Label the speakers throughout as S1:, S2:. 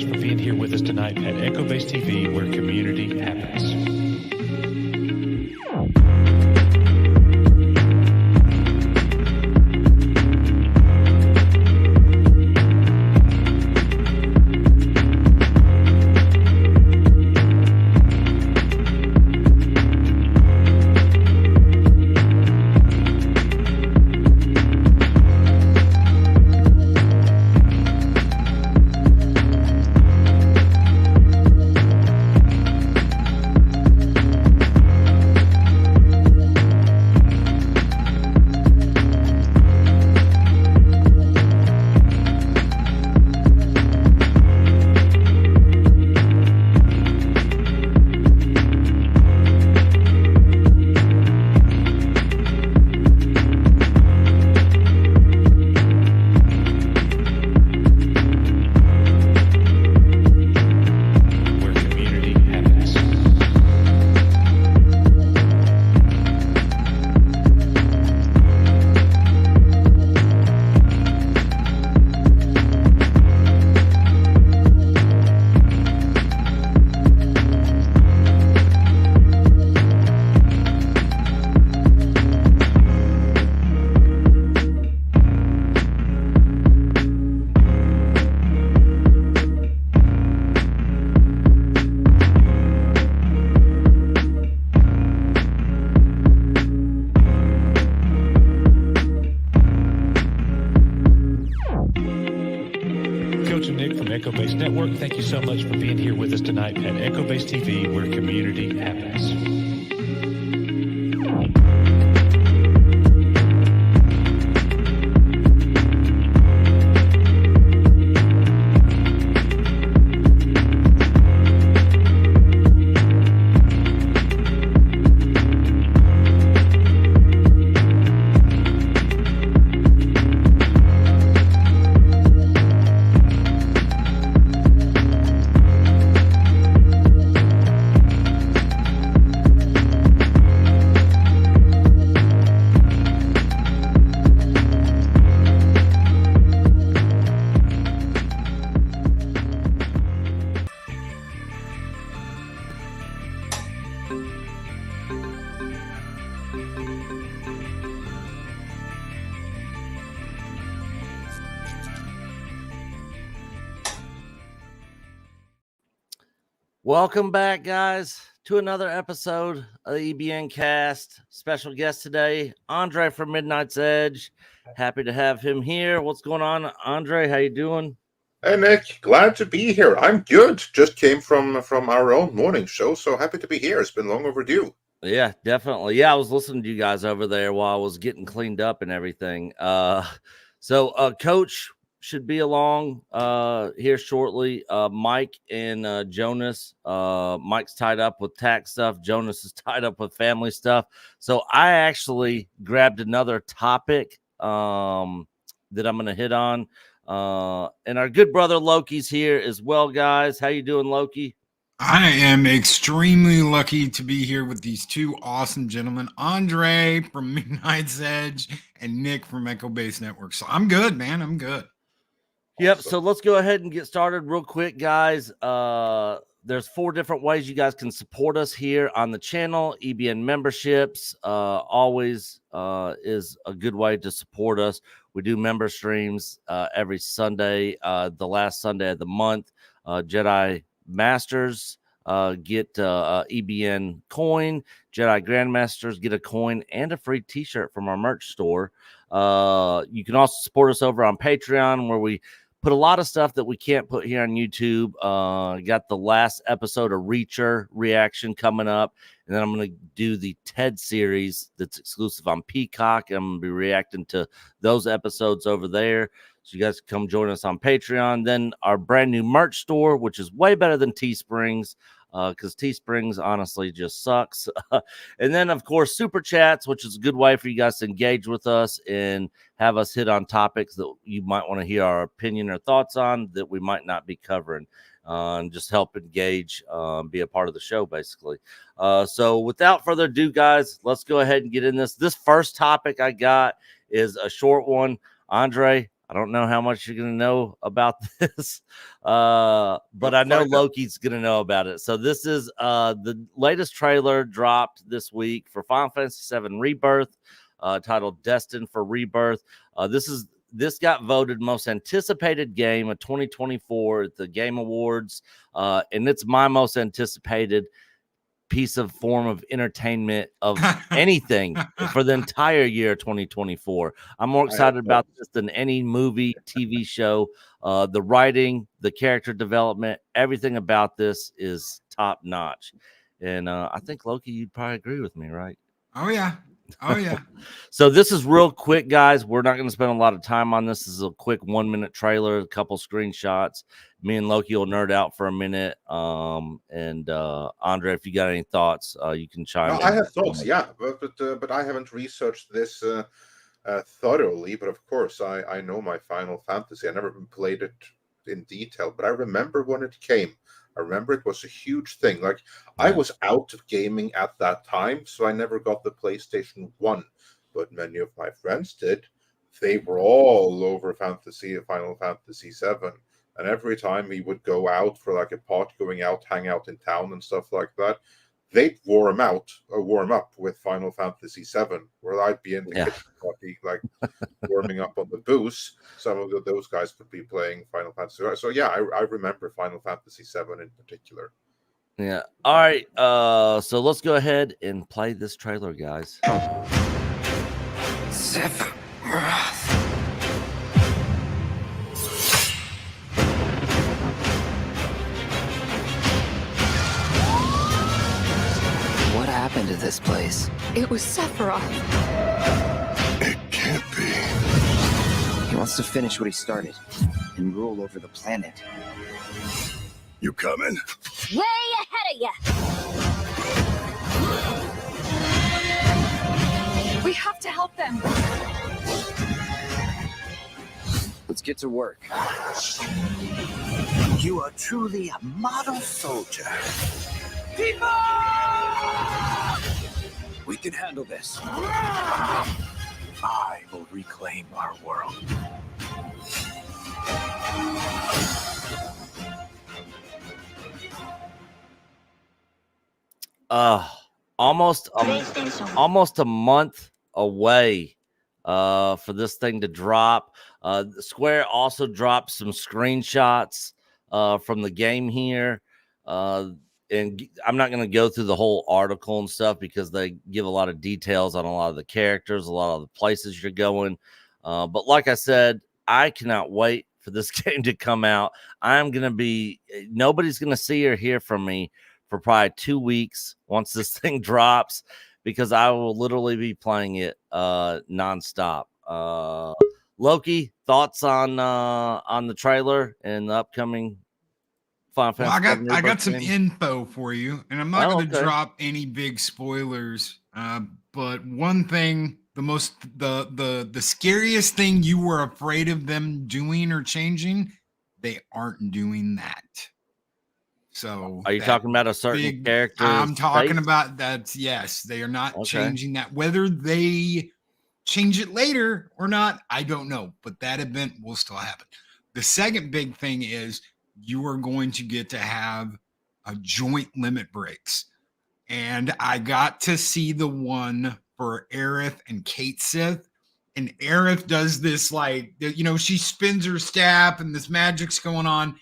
S1: much for being here with us tonight at Echo Base TV, where community happens. Echo Base Network, thank you so much for being here with us tonight at Echo Base TV, where community happens.
S2: Welcome back, guys, to another episode of the EBN Cast. Special guest today, Andre from Midnight's Edge. Happy to have him here. What's going on, Andre? How you doing?
S3: Hey, Nick. Glad to be here. I'm good. Just came from our own morning show, so happy to be here. It's been long overdue.
S2: Yeah, definitely. Yeah, I was listening to you guys over there while I was getting cleaned up and everything. So Coach should be along here shortly. Mike and Jonas. Mike's tied up with tax stuff. Jonas is tied up with family stuff. So I actually grabbed another topic that I'm going to hit on. And our good brother Loki's here as well, guys. How you doing, Loki?
S4: I am extremely lucky to be here with these two awesome gentlemen, Andre from Midnight's Edge and Nick from Echo Base Network. So I'm good, man. I'm good.
S2: Yep. So let's go ahead and get started real quick, guys. There's 4 different ways you guys can support us here on the channel. EBN memberships always is a good way to support us. We do member streams every Sunday, the last Sunday of the month. Jedi Masters get EBN coin. Jedi Grandmasters get a coin and a free t-shirt from our merch store. You can also support us over on Patreon, where we put a lot of stuff that we can't put here on YouTube. Got the last episode of Reacher reaction coming up. And then I'm going to do the TED series that's exclusive on Peacock. I'm going to be reacting to those episodes over there. So you guys can come join us on Patreon. Then our brand new merch store, which is way better than Teesprings, because Teesprings honestly just sucks. And then, of course, Super Chats, which is a good way for you guys to engage with us and have us hit on topics that you might want to hear our opinion or thoughts on that we might not be covering, and just help engage, be a part of the show, basically. So without further ado, guys, let's go ahead and get in this. This first topic I got is a short one. Andre, I don't know how much you're going to know about this, but I know Loki's going to know about it. So this is the latest trailer dropped this week for Final Fantasy VII Rebirth, titled Destined for Rebirth. This got voted most anticipated game of 2024 at the Game Awards, and it's my most anticipated piece of form of entertainment of anything for the entire year 2024. I'm more excited about this than any movie, TV show. The writing, the character development, everything about this is top notch. And I think, Loki, you'd probably agree with me, right?
S4: Oh yeah. Oh yeah.
S2: So this is real quick, guys. We're not going to spend a lot of time on this. This is a quick 1-minute trailer, a couple screenshots. Me and Loki will nerd out for a minute. And Andre, if you got any thoughts, you can chime in.
S3: I have thoughts, yeah, but I haven't researched this thoroughly. But of course, I know my Final Fantasy. I never played it in detail, but I remember when it came. I remember it was a huge thing. Like, I was out of gaming at that time, so I never got the PlayStation 1. But many of my friends did. They were all over Final Fantasy 7. And every time we would go out for like a pot, going out, hang out in town and stuff like that, they'd warm up with Final Fantasy 7, where I'd be in the kitchen party, like warming up on the booze. Some of those guys would be playing Final Fantasy. So yeah, I remember Final Fantasy 7 in particular.
S2: Yeah. All right. So let's go ahead and play this trailer, guys.
S5: What happened to this place?
S6: It was Sephiroth.
S7: It can't be.
S5: He wants to finish what he started and rule over the planet.
S7: You coming?
S6: Way ahead of you. We have to help them.
S5: Let's get to work.
S8: You are truly a model soldier.
S5: People! We can handle this.
S8: I will reclaim our world.
S2: Almost a month away for this thing to drop. Square also dropped some screenshots from the game here. And I'm not going to go through the whole article and stuff because they give a lot of details on a lot of the characters, a lot of the places you're going. But like I said, I cannot wait for this game to come out. Nobody's going to see or hear from me for probably 2 weeks once this thing drops, because I will literally be playing it nonstop. Loki, thoughts on the trailer and the upcoming Final Fantasy?
S4: I got some info for you, and I'm not going to drop any big spoilers. But one thing, the scariest thing you were afraid of them doing or changing, they aren't doing that. So
S2: are you talking about a certain character?
S4: I'm talking about that. Yes, they are not changing that. Whether they change it later or not, I don't know. But that event will still happen. The second big thing is you are going to get to have a joint limit breaks. And I got to see the one for Aerith and Kate Sith. And Aerith does this, like, she spins her staff and this magic's going on.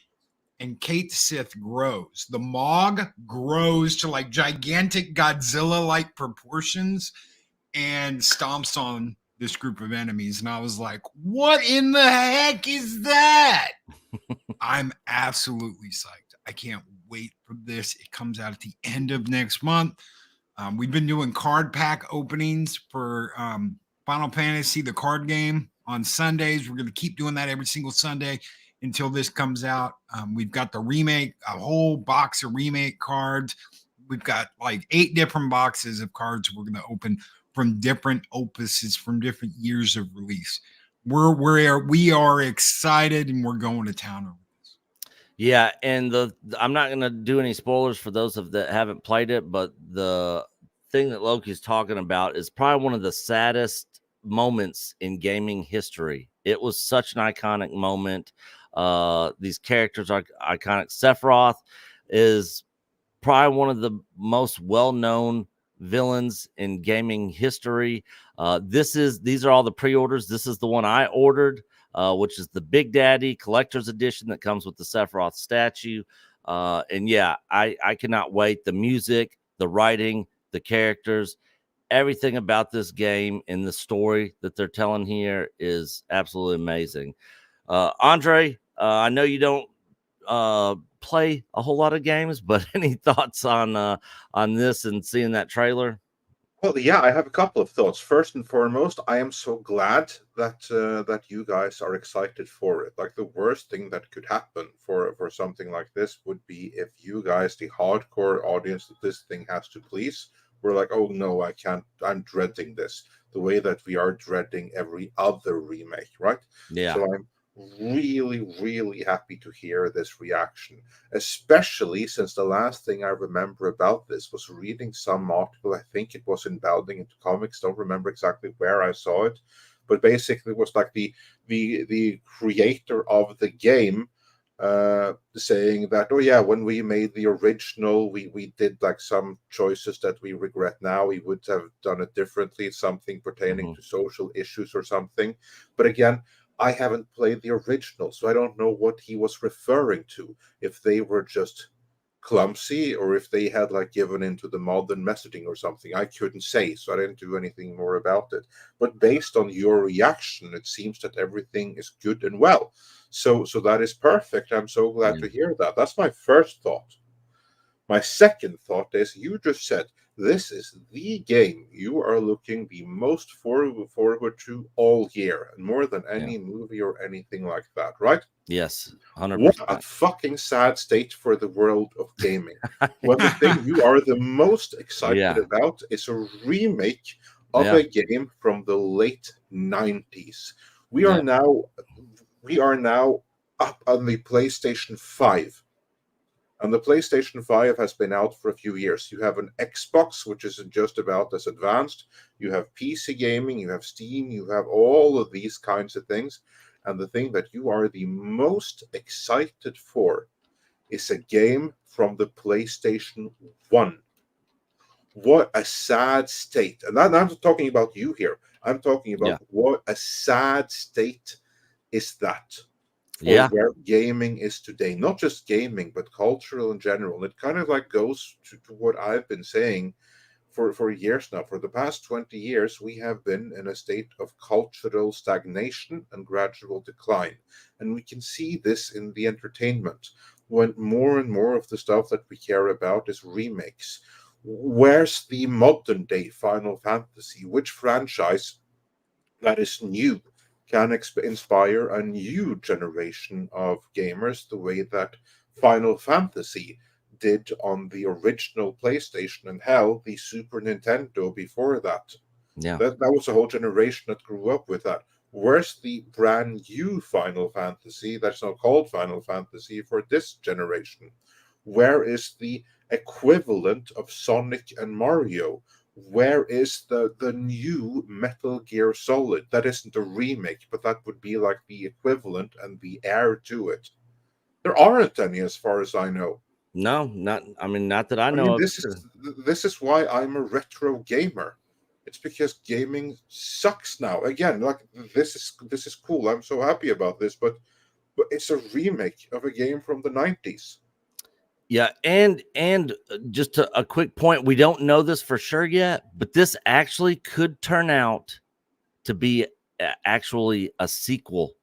S4: And Kate Sith grows. The Mog grows to like gigantic Godzilla-like proportions and stomps on this group of enemies. And I was like, what in the heck is that? I'm absolutely psyched. I can't wait for this. It comes out at the end of next month. We've been doing card pack openings for Final Fantasy, the card game, on Sundays. We're going to keep doing that every single Sunday until this comes out. We've got the remake, a whole box of remake cards. We've got like 8 different boxes of cards we're going to open from different opuses from different years of release. We are excited, and we're going to town over this.
S2: Yeah, and I'm not going to do any spoilers for those that haven't played it, but the thing that Loki's talking about is probably one of the saddest moments in gaming history. It was such an iconic moment. These characters are iconic. Sephiroth is probably one of the most well-known villains in gaming history. These are all the pre-orders. This is the one I ordered, which is the Big Daddy Collector's Edition that comes with the Sephiroth statue. And yeah, I cannot wait. The music, the writing, the characters, everything about this game and the story that they're telling here is absolutely amazing. Andre, I know you don't play a whole lot of games, but any thoughts on this and seeing that trailer?
S3: Well, yeah, I have a couple of thoughts. First and foremost, I am so glad that you guys are excited for it. Like, the worst thing that could happen for something like this would be if you guys, the hardcore audience that this thing has to please, were like, oh no, I can't, I'm dreading this, the way that we are dreading every other remake, right?
S2: Yeah.
S3: So I'm really, really happy to hear this reaction, especially since the last thing I remember about this was reading some article. I think it was in Bounding into Comics. Don't remember exactly where I saw it, but basically it was like the creator of the game saying that, oh yeah, when we made the original, we did like some choices that we regret now. We would have done it differently, something pertaining to social issues or something. But again, I haven't played the original, so I don't know what he was referring to. If they were just clumsy or if they had like given into the modern messaging or something, I couldn't say, so I didn't do anything more about it. But based on your reaction, it seems that everything is good and well. So that is perfect. I'm so glad to hear that. That's my first thought. My second thought is, you just said this is the game you are looking the most forward to all year, and more than any movie or anything like that, right?
S2: Yes, 100%.
S3: What a fucking sad state for the world of gaming. When the thing you are the most excited about is a remake of a game from the late 90s. We are now up on the PlayStation 5. And the PlayStation 5 has been out for a few years. You have an Xbox, which is just about as advanced. You have PC gaming, you have Steam, you have all of these kinds of things. And the thing that you are the most excited for is a game from the PlayStation 1. What a sad state. And I'm not talking about you here. I'm talking about what a sad state is that. Where gaming is today, not just gaming, but cultural in general. It kind of like goes to what I've been saying for years now. For the past 20 years, we have been in a state of cultural stagnation and gradual decline. And we can see this in the entertainment, when more and more of the stuff that we care about is remakes. Where's the modern day Final Fantasy? Which franchise that is new can inspire a new generation of gamers the way that Final Fantasy did on the original PlayStation, and hell, the Super Nintendo before that. That was a whole generation that grew up with that. Where's the brand new Final Fantasy that's now called Final Fantasy for this generation? Where is the equivalent of Sonic and Mario? Where is the new Metal Gear Solid? That isn't a remake, but that would be like the equivalent and the heir to it. There aren't any, as far as I know.
S2: No, not that I know of.
S3: This is why I'm a retro gamer. It's because gaming sucks now. Again, like this is cool. I'm so happy about this, but it's a remake of a game from the 90s.
S2: Yeah, and just a quick point, we don't know this for sure yet, but this actually could turn out to be actually a sequel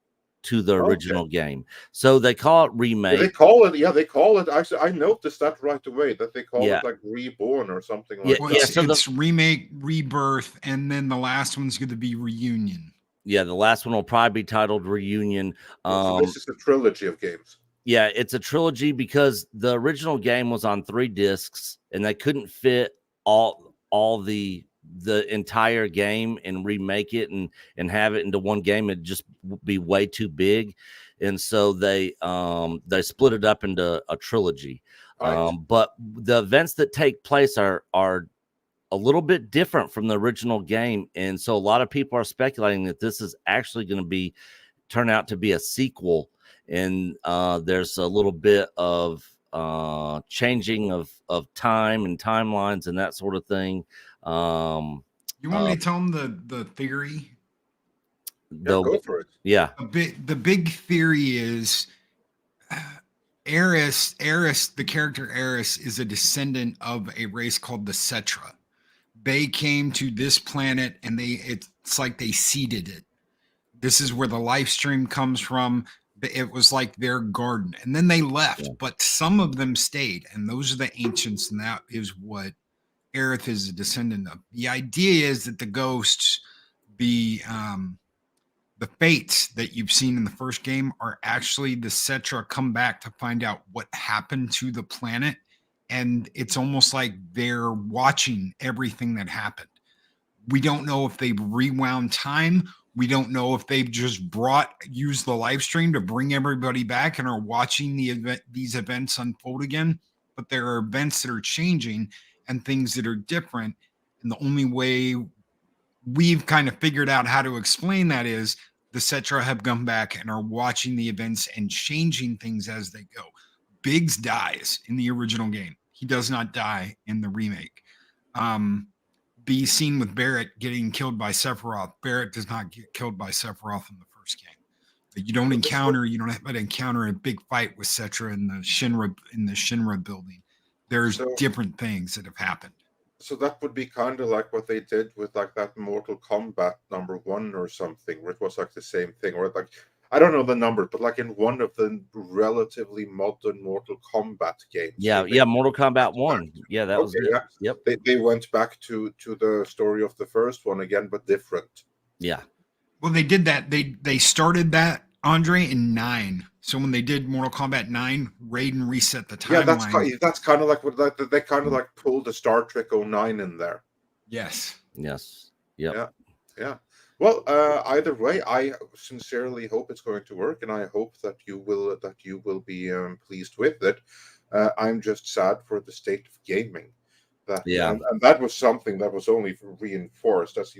S2: to the original game. So they call it remake.
S3: They call it. Actually, I noticed that right away, that they call it like Reborn or something like that.
S4: So it's remake, rebirth, and then the last one's going to be reunion.
S2: Yeah, the last one will probably be titled Reunion.
S3: So this is a trilogy of games.
S2: Yeah, it's a trilogy because the original game was on 3 discs and they couldn't fit all the entire game and remake it and have it into one game. It'd just be way too big. And so they split it up into a trilogy. But the events that take place are a little bit different from the original game, and so a lot of people are speculating that this is actually going to turn out to be a sequel, and there's a little bit of changing of time and timelines and that sort of thing.
S4: You want me to tell them the theory?
S3: Yeah, go for it.
S2: Yeah.
S4: The big theory is Eris, the character Eris, is a descendant of a race called the Cetra. They came to this planet and it's like they seeded it. This is where the life stream comes from. It was like their garden. And then they left, but some of them stayed. And those are the ancients, and that is what Aerith is a descendant of. The idea is that the ghosts, the fates that you've seen in the first game are actually the Cetra come back to find out what happened to the planet. And it's almost like they're watching everything that happened. We don't know if they've rewound time. We don't know if they've just used the live stream to bring everybody back and are watching these events unfold again. But there are events that are changing and things that are different. And the only way we've kind of figured out how to explain that is the Cetra have come back and are watching the events and changing things as they go. Biggs dies in the original game. He does not die in the remake. Be seen with Barrett getting killed by Sephiroth. Barrett does not get killed by Sephiroth in the first game. But you don't have to encounter a big fight with Cetra in the Shinra building. There's different things that have happened.
S3: So that would be kind of like what they did with like that Mortal Kombat #1 or something, where it was like the same thing, or like, I don't know the number, but like in one of the relatively modern Mortal Kombat games.
S2: Yeah, Mortal Kombat 1. Yeah, that was good.
S3: Yeah. Yep. They went back to the story of the first one again, but different.
S2: Yeah.
S4: Well, they did that. They started that, Andre, in 9. So when they did Mortal Kombat 9, Raiden reset the timeline.
S3: Yeah, that's kind of like what they kind of like pulled the Star Trek 09 in there.
S4: Yes.
S2: Yep.
S3: Yeah. Well, either way, I sincerely hope it's going to work, and I hope that you will be pleased with it. I'm just sad for the state of gaming. And that was something that was only reinforced, as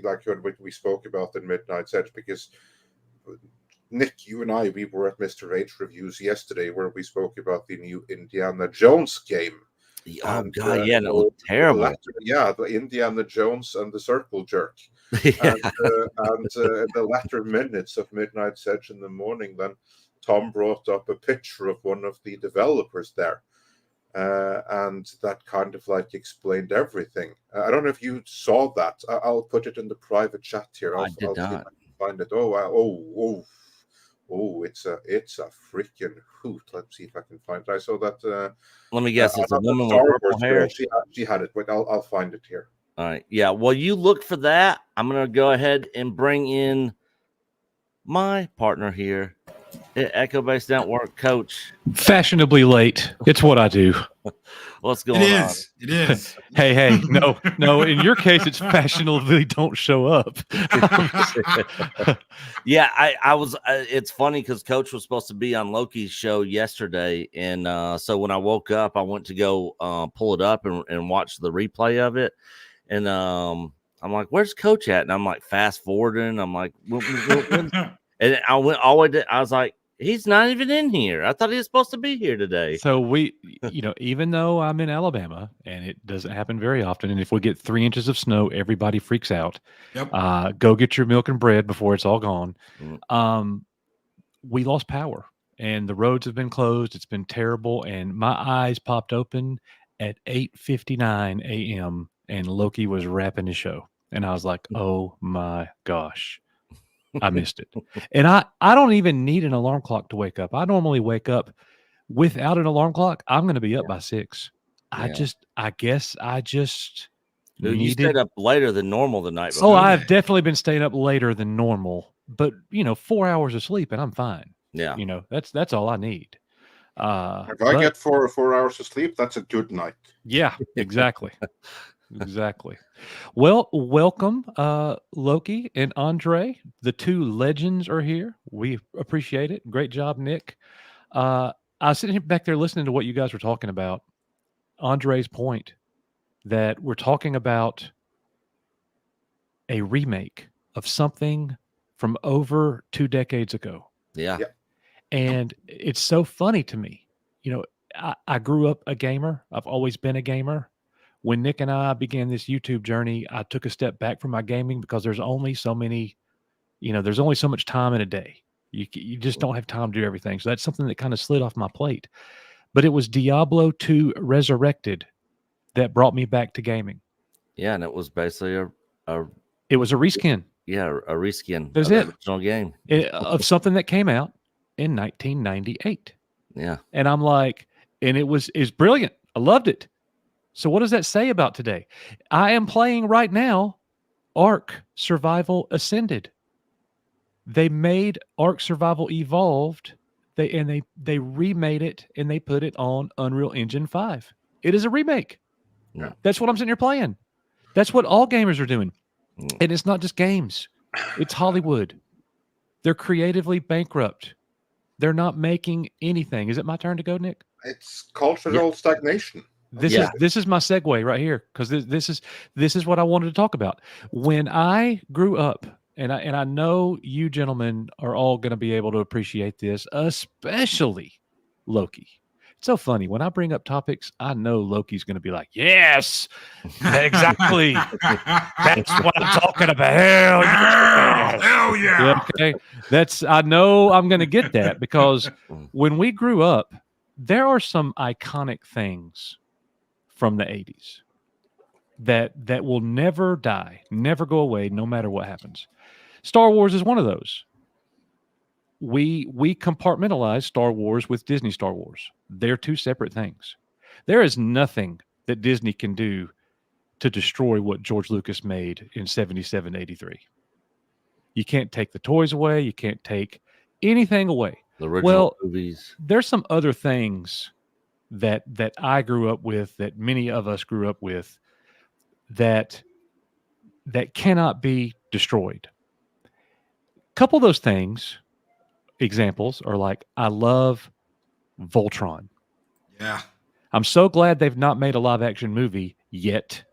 S3: we spoke about in Midnight's Edge, because Nick, you and we were at Mr. H Reviews yesterday, where we spoke about the new Indiana Jones game.
S2: Oh God, yeah, that looked terrible.
S3: The Indiana Jones and the Circle Jerk. And the latter minutes of Midnight's Edge in the morning, then Tom brought up a picture of one of the developers there, and that kind of like explained everything. I don't know if you saw that. I'll put it in the private chat here.
S2: I did not.
S3: See if I can find it. Oh, it's a freaking hoot. Let's see if I can find it. I saw that.
S2: Let me guess, it's a woman with purple hair.
S3: She had it, but I'll find it here.
S2: All right. Yeah. Well, you look for that. I'm going to go ahead and bring in my partner here at Echo Base Network, Coach.
S1: Fashionably late. It's what I do.
S2: What's going on?
S4: It is.
S1: Hey, no. In your case, it's fashionably don't show up.
S2: Yeah, I was. It's funny because Coach was supposed to be on Loki's show yesterday, and so when I woke up, I went to go pull it up and watch the replay of it, and I'm like, "Where's Coach at?" And I'm like, fast forwarding. I'm like, and I went all the way to. I was like, he's not even in here. I thought he was supposed to be here today.
S1: So we, even though I'm in Alabama and it doesn't happen very often, and if we get 3 inches of snow, everybody freaks out.
S4: Yep.
S1: Go get your milk and bread before it's all gone.
S2: Mm.
S1: We lost power and the roads have been closed. It's been terrible. And my eyes popped open at 8:59 a.m. and Loki was wrapping his show. And I was like, oh my gosh. I missed it. And I don't even need an alarm clock to wake up. I normally wake up without an alarm clock. I'm going to be up by 6.
S2: Yeah.
S1: I guess I just
S2: Dude, you stayed up later than normal the night before.
S1: Oh, I've definitely been staying up later than normal, but 4 hours of sleep and I'm fine.
S2: Yeah.
S1: That's all I need.
S3: If I get 4 hours of sleep, that's a good night.
S1: Yeah, exactly. Exactly. Well, welcome, Loki and Andre. The two legends are here. We appreciate it. Great job, Nick. I was sitting back there listening to what you guys were talking about. Andre's point that we're talking about a remake of something from over 2 decades ago.
S2: Yeah.
S3: Yeah.
S1: And it's so funny to me. You know, I grew up a gamer. I've always been a gamer. When Nick and I began this YouTube journey, I took a step back from my gaming because there's only so many, there's only so much time in a day. You just don't have time to do everything. So that's something that kind of slid off my plate. But it was Diablo 2 Resurrected that brought me back to gaming.
S2: Yeah, and it was basically
S1: It was a reskin.
S2: Yeah, a reskin
S1: That's
S2: of the
S1: it.
S2: original game.
S1: Of something that came out in 1998.
S2: Yeah.
S1: And I'm like, and it's brilliant. I loved it. So what does that say about today? I am playing right now Ark Survival Ascended. They made Ark Survival Evolved. They remade it and they put it on Unreal Engine 5. It is a remake.
S2: Yeah.
S1: That's what I'm sitting here playing. That's what all gamers are doing.
S2: Mm.
S1: And it's not just games. It's Hollywood. They're creatively bankrupt. They're not making anything. Is it my turn to go, Nick?
S3: It's cultural stagnation.
S1: This is my segue right here, because this is what I wanted to talk about. When I grew up, and I know you gentlemen are all going to be able to appreciate this, especially Loki. It's so funny when I bring up topics. I know Loki's going to be like, "Yes, exactly. That's what I'm talking about.
S4: Hell yeah.
S1: Okay, I know I'm going to get that because when we grew up, there are some iconic things from the 80s that will never die, never go away, no matter what happens. Star Wars is one of those. We compartmentalize Star Wars with Disney Star Wars. They're two separate things. There is nothing that Disney can do to destroy what George Lucas made in 77, 83. You can't take the toys away. You can't take anything away.
S2: The original movies.
S1: There's some other things that I grew up with, that many of us grew up with, that cannot be destroyed. A couple of those things, examples, are like, I love Voltron.
S4: Yeah.
S1: I'm so glad they've not made a live action movie yet.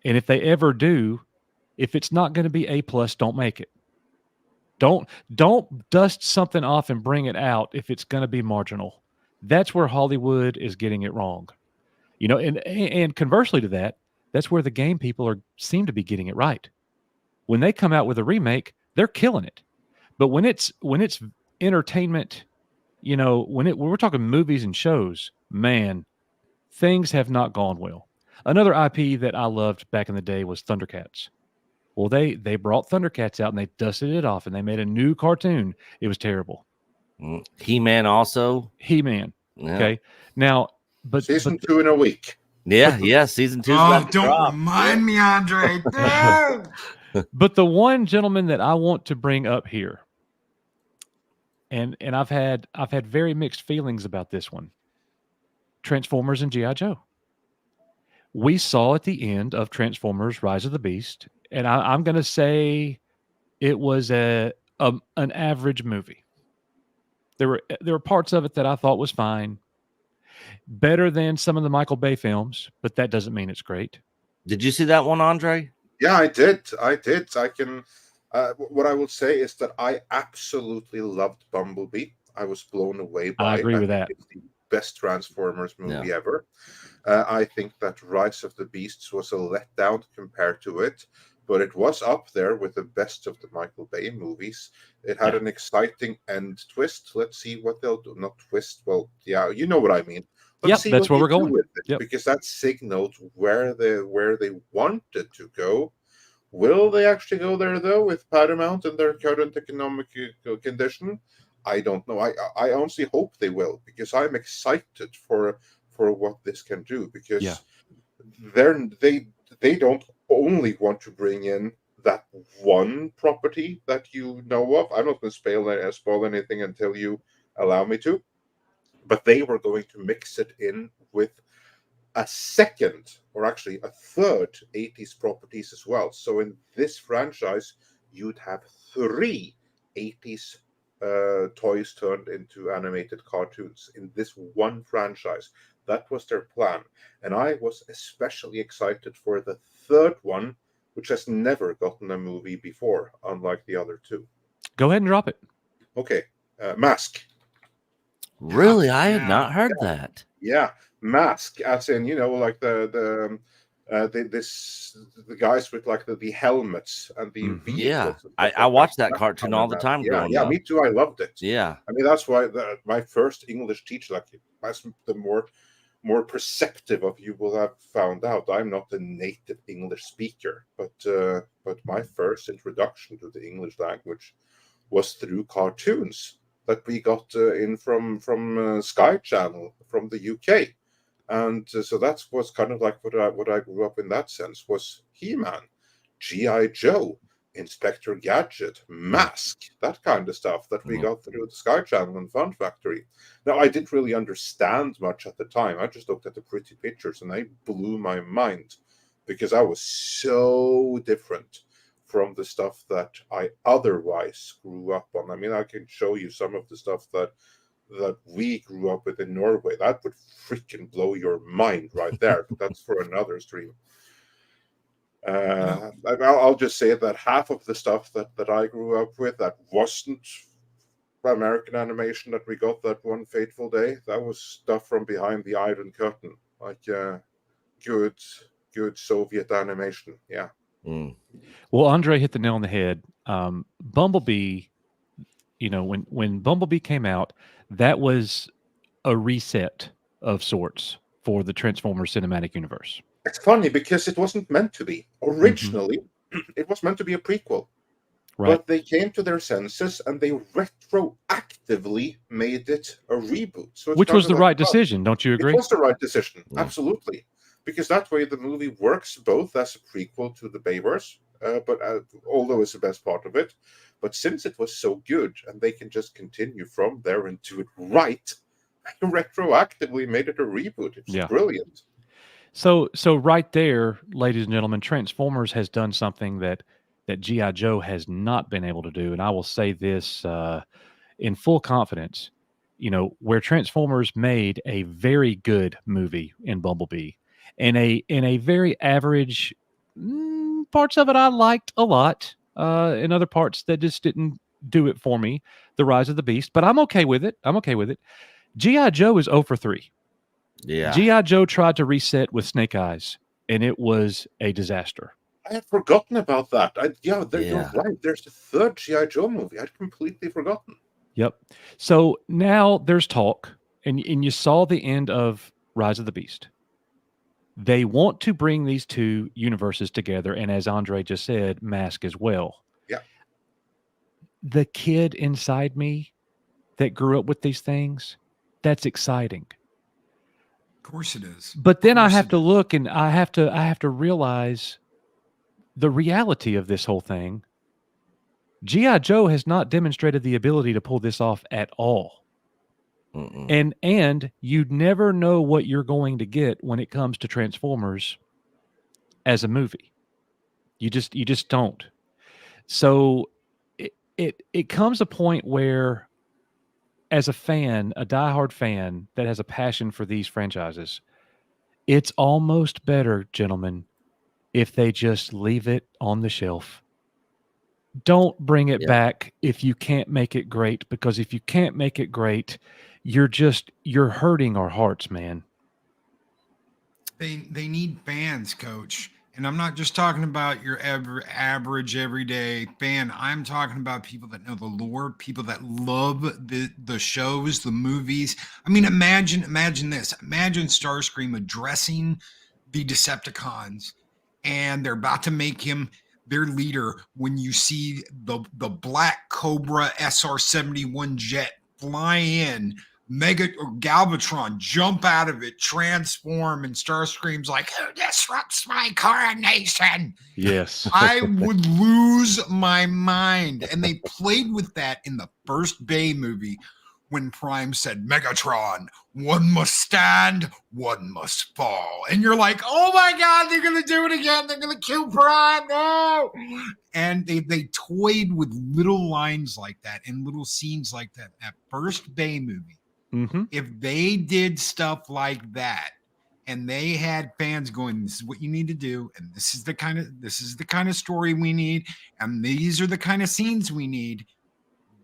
S1: And if they ever do, if it's not going to be A+, don't make it. Don't dust something off and bring it out if it's going to be marginal. That's where Hollywood is getting it wrong. And conversely to that, that's where the game people seem to be getting it right. When they come out with a remake, they're killing it. But when it's entertainment, when we're talking movies and shows, man, things have not gone well. Another IP that I loved back in the day was Thundercats. Well, they brought Thundercats out and they dusted it off and they made a new cartoon. It was terrible.
S2: He-Man also.
S1: He-Man.
S2: Yeah.
S1: Okay. Now, but
S3: Season 2 in a week.
S2: Yeah. Season 2.
S4: Oh, don't remind me, Andre. No!
S1: But the one gentleman that I want to bring up here, and I've had very mixed feelings about this one. Transformers and G.I. Joe. We saw at the end of Transformers: Rise of the Beast, and I'm going to say it was an average movie. There were parts of it that I thought was fine, better than some of the Michael Bay films, but that doesn't mean it's great.
S2: Did you see that one, Andre?
S3: Yeah, I did. I can. What I will say is that I absolutely loved Bumblebee. I was blown away by.
S1: I agree with that.
S3: It's the best Transformers movie ever. I think that Rise of the Beasts was a letdown compared to it, but it was up there with the best of the Michael Bay movies. It had an exciting end twist. Let's see what they'll do. Not twist. Well, yeah, you know what I mean. Let's see
S1: that's where
S3: they
S1: we're
S3: do
S1: going.
S3: with it, because that signaled where they wanted to go. Will they actually go there though with Paramount in their current economic condition? I don't know. I honestly hope they will, because I'm excited for what this can do, because they don't only want to bring in that one property that you know of. I'm not going to spoil anything until you allow me to, but they were going to mix it in with a second, or actually a third, 80s properties as well. So in this franchise, you'd have 3 80s toys turned into animated cartoons in this one franchise. That was their plan. And I was especially excited for the third one, which has never gotten a movie before, unlike the other two.
S1: Go ahead and drop it.
S3: Okay, Mask.
S2: Really, I had
S4: Yeah.
S2: not heard that.
S3: Yeah, Mask, as in, like the guys with like the helmets and the
S1: Mhm.
S3: vehicles.
S2: Yeah,
S3: and stuff
S2: I
S3: like
S2: watched
S3: that.
S2: that cartoon all the time
S3: Yeah,
S2: growing
S3: yeah,
S2: up.
S3: me too. I loved it.
S2: Yeah,
S3: I mean, that's why my first English teacher, like, as the more perceptive of you will have found out, I'm not a native English speaker, but my first introduction to the English language was through cartoons that we got in from Sky Channel from the UK, and so that was kind of like what I grew up in that sense was He-Man, G.I. Joe, Inspector Gadget, Mask, that kind of stuff that we got through the Sky Channel and Fun Factory. Now, I didn't really understand much at the time. I just looked at the pretty pictures and they blew my mind because I was so different from the stuff that I otherwise grew up on. I mean, I can show you some of the stuff that we grew up with in Norway. That would freaking blow your mind right there, but that's for another stream. I'll just say that half of the stuff that I grew up with that wasn't American animation that we got that one fateful day, that was stuff from behind the Iron Curtain, like good Soviet animation. Yeah.
S1: Well, Andre hit the nail on the head. Bumblebee, when Bumblebee came out, that was a reset of sorts for the Transformers cinematic universe.
S3: It's funny because it wasn't meant to be. Originally, it was meant to be a prequel.
S1: Right.
S3: But they came to their senses and they retroactively made it a reboot. So
S1: which was the right decision, don't you agree?
S3: It was the right decision,
S2: Yeah.
S3: absolutely. Because that way the movie works both as a prequel to the Bayverse, but although it's the best part of it. But since it was so good and they can just continue from there and do it right, retroactively made it a reboot. It's brilliant.
S1: So right there, ladies and gentlemen, Transformers has done something that G.I. Joe has not been able to do. And I will say this in full confidence, where Transformers made a very good movie in Bumblebee and a very average parts of it I liked a lot, and other parts that just didn't do it for me, The Rise of the Beast, but I'm okay with it. G.I. Joe is 0 for 3.
S2: Yeah.
S1: G.I. Joe tried to reset with Snake Eyes, and it was a disaster.
S3: I had forgotten about that. You're right. There's the third G.I. Joe movie. I'd completely forgotten.
S1: Yep. So now there's talk, and you saw the end of Rise of the Beast. They want to bring these two universes together, and as Andre just said, Mask as well.
S3: Yeah.
S1: The kid inside me that grew up with these things, that's exciting.
S4: Of course it is.
S1: But then I have to look and I have to realize the reality of this whole thing. G.I. Joe has not demonstrated the ability to pull this off at all. And you never know what you're going to get when it comes to Transformers as a movie. You just don't. So it comes a point where, as a fan, a diehard fan that has a passion for these franchises, it's almost better, gentlemen, if they just leave it on the shelf. Don't bring it back if you can't make it great, because if you can't make it great, you're hurting our hearts, man.
S4: They need fans, Coach. And I'm not just talking about your average everyday fan. I'm talking about people that know the lore, people that love the shows, the movies. I mean, imagine this. Imagine Starscream addressing the Decepticons, and they're about to make him their leader when you see the Black Cobra SR-71 jet fly in, Galvatron jump out of it, transform, and Starscream's like, "Who disrupts my coronation?"
S1: Yes.
S4: I would lose my mind. And they played with that in the first Bay movie when Prime said, "Megatron, one must stand, one must fall." And you're like, oh my God, they're going to do it again. They're going to kill Prime. No. And they toyed with little lines like that and little scenes like that. That first Bay movie.
S1: Mm-hmm.
S4: If they did stuff like that and they had fans going, "This is what you need to do, and this is the kind of story we need, and these are the kind of scenes we need,"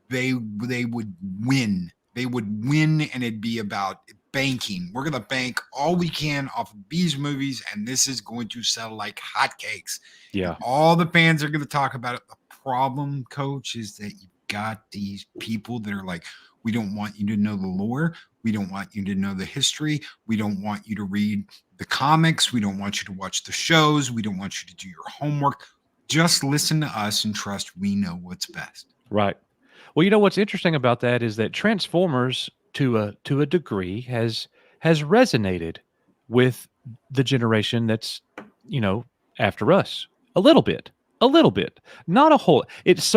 S4: they would win. They would win, and it'd be about banking. We're gonna bank all we can off of these movies, and this is going to sell like hotcakes.
S1: Yeah.
S4: And all the fans are going to talk about it. The problem, Coach, is that you've got these people that are like, we don't want you to know the lore. We don't want you to know the history. We don't want you to read the comics. We don't want you to watch the shows. We don't want you to do your homework. Just listen to us and trust we know what's best.
S1: Right. Well, you know what's interesting about that is that Transformers, to a degree, has resonated with the generation that's, after us. A little bit, not a whole. It's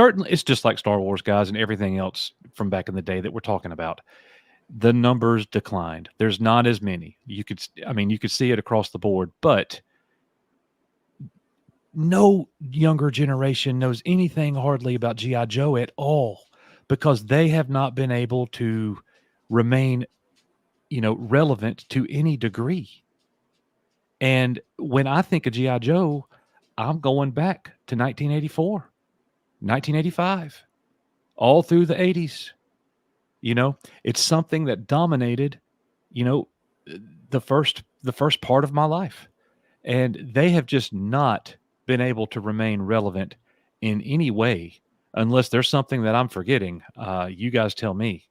S1: just like Star Wars, guys, and everything else from back in the day that we're talking about. The numbers declined. There's not as many. You could see it across the board, but no younger generation knows anything hardly about G.I. Joe at all, because they have not been able to remain, relevant to any degree. And when I think of G.I. Joe, I'm going back to 1984, 1985, all through the 80s. It's something that dominated, the first part of my life. And they have just not been able to remain relevant in any way, unless there's something that I'm forgetting. You guys tell me.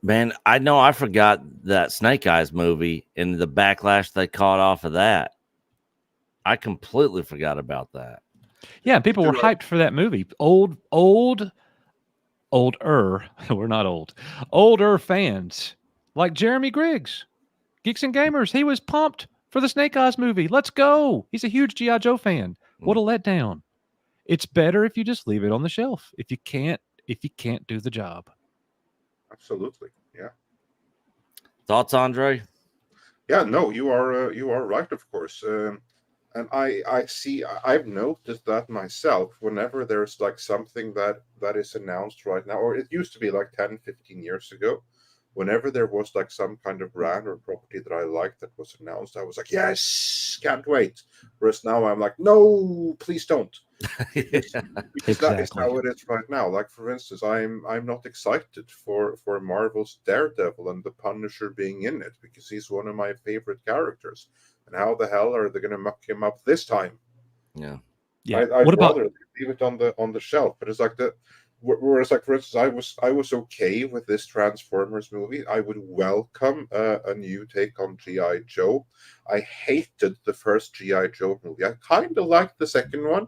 S2: Man, I know I forgot that Snake Eyes movie and the backlash they caught off of that. I completely forgot about that.
S1: Yeah, people were hyped for that movie. Older, we're not old, older fans like Jeremy Griggs, Geeks and Gamers. He was pumped for the Snake Eyes movie. Let's go. He's a huge G.I. Joe fan. What a letdown. It's better if you just leave it on the shelf. If you can't do the job.
S3: Absolutely. Yeah.
S2: Thoughts, Andre?
S3: Yeah, no, you are right, of course. And I've noticed that myself whenever there's like something that is announced right now, or it used to be like 10, 15 years ago, whenever there was like some kind of brand or property that I liked that was announced, I was like, yes, can't wait. Whereas now I'm like, no, please don't. Because that is how it is right now. Like, for instance, I'm not excited for Marvel's Daredevil and the Punisher being in it, because he's one of my favorite characters. And how the hell are they going to muck him up this time?
S2: Yeah.
S3: I'd rather leave it on the shelf. But it's like whereas, like, for instance, I was okay with this Transformers movie. I would welcome a new take on G.I. Joe. I hated the first G.I. Joe movie. I kind of liked the second one,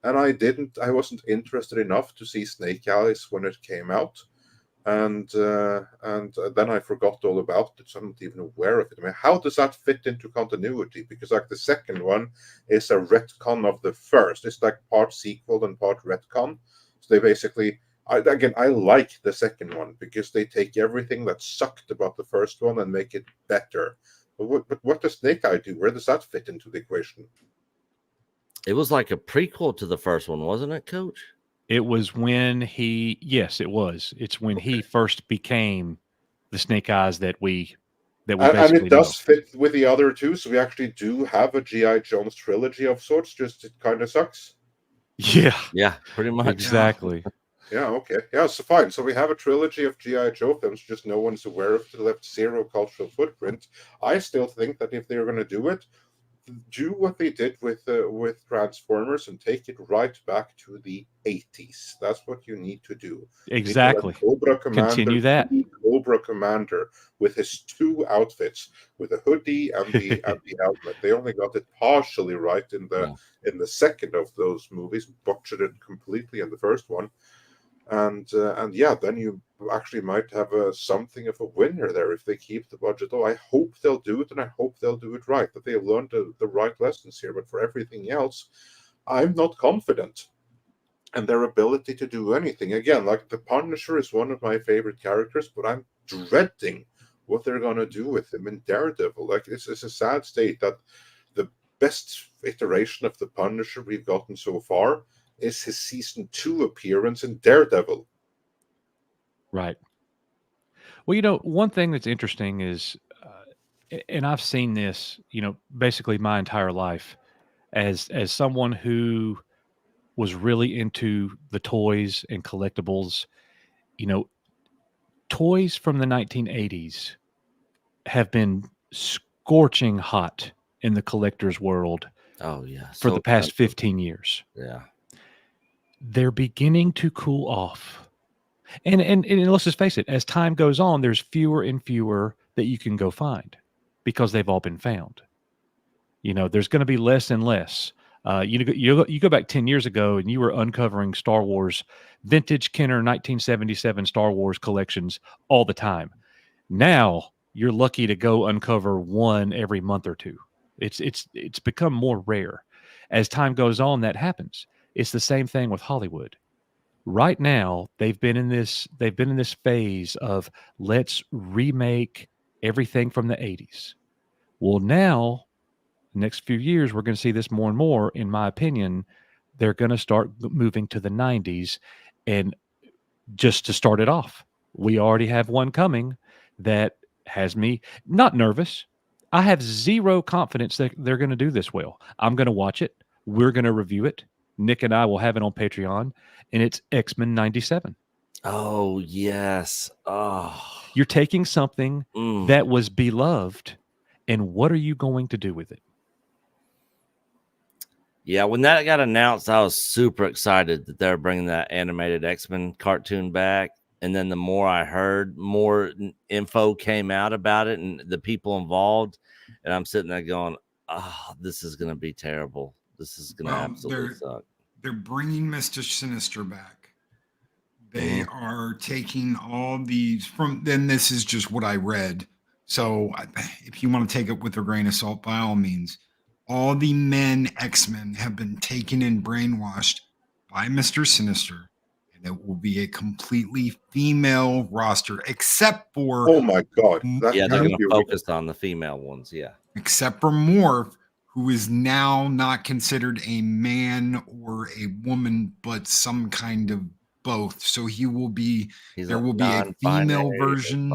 S3: and I wasn't interested enough to see Snake Eyes when it came out. And then I forgot all about it, so I'm not even aware of it. I mean, how does that fit into continuity? Because like the second one is a retcon of the first. It's like part sequel and part retcon. So they basically, I like the second one because they take everything that sucked about the first one and make it better. But what does Snake Eye do? Where does that fit into the equation?
S2: It was like a prequel to the first one, wasn't it, Coach?
S1: It was when yes, it was. It's when he first became the Snake Eyes that we basically
S3: and it does
S1: know.
S3: fit with the other two, so we actually do have a G.I. Jones trilogy of sorts, just it kind of sucks.
S1: Yeah,
S2: pretty much.
S1: Exactly.
S3: Yeah, okay. Yeah, so fine. So we have a trilogy of G.I. Joe films, just no one's aware of it, left zero cultural footprint. I still think that if they're going to do it, do what they did with Transformers and take it right back to the 80s. That's what you need to do.
S1: Exactly.
S3: Cobra Commander,
S1: continue that.
S3: Cobra Commander with his two outfits, with the hoodie and the helmet. They only got it partially right in the second of those movies, butchered it completely in the first one. And yeah, then you actually might have something of a winner there if they keep the budget. I hope they'll do it, and I hope they'll do it right, that they've learned the right lessons here. But for everything else, I'm not confident in their ability to do anything. Again, like the Punisher is one of my favorite characters, but I'm dreading what they're going to do with him in Daredevil. Like, it's a sad state that the best iteration of the Punisher we've gotten so far is his season 2 appearance in Daredevil.
S1: Right. Well, one thing that's interesting is and I've seen this, basically my entire life as someone who was really into the toys and collectibles. You know, toys from the 1980s have been scorching hot in the collector's world
S2: Oh yeah,
S1: for
S2: so
S1: the past
S2: expensive.
S1: 15 years.
S2: Yeah.
S1: They're beginning to cool off. And let's just face it, as time goes on, there's fewer and fewer that you can go find because they've all been found. There's going to be less and less. You go back 10 years ago and you were uncovering Star Wars, vintage Kenner 1977 Star Wars collections all the time. Now you're lucky to go uncover one every month or two. It's become more rare. As time goes on, that happens. It's the same thing with Hollywood. Right now, they've been in this phase of let's remake everything from the 80s. Well, now, next few years, we're going to see this more and more. In my opinion, they're going to start moving to the 90s. And just to start it off, we already have one coming that has me not nervous. I have zero confidence that they're going to do this well. I'm going to watch it. We're going to review it. Nick and I will have it on Patreon, and it's X-Men 97.
S2: Oh, yes. Oh.
S1: You're taking something that was beloved, and what are you going to do with it?
S2: Yeah, when that got announced, I was super excited that they're bringing that animated X-Men cartoon back. And then the more I heard, more info came out about it and the people involved. And I'm sitting there going, oh, this is going to be terrible. This is going to absolutely suck.
S4: They're bringing Mr. Sinister back. They are taking all these from, then this is just what I read. So if you want to take it with a grain of salt, by all means, all the men X-Men have been taken and brainwashed by Mr. Sinister. And it will be a completely female roster, except for...
S3: Oh my God.
S2: They're going to focus on the female ones, yeah.
S4: Except for Morph, who is now not considered a man or a woman, but some kind of both. So he will be... there will be a female version...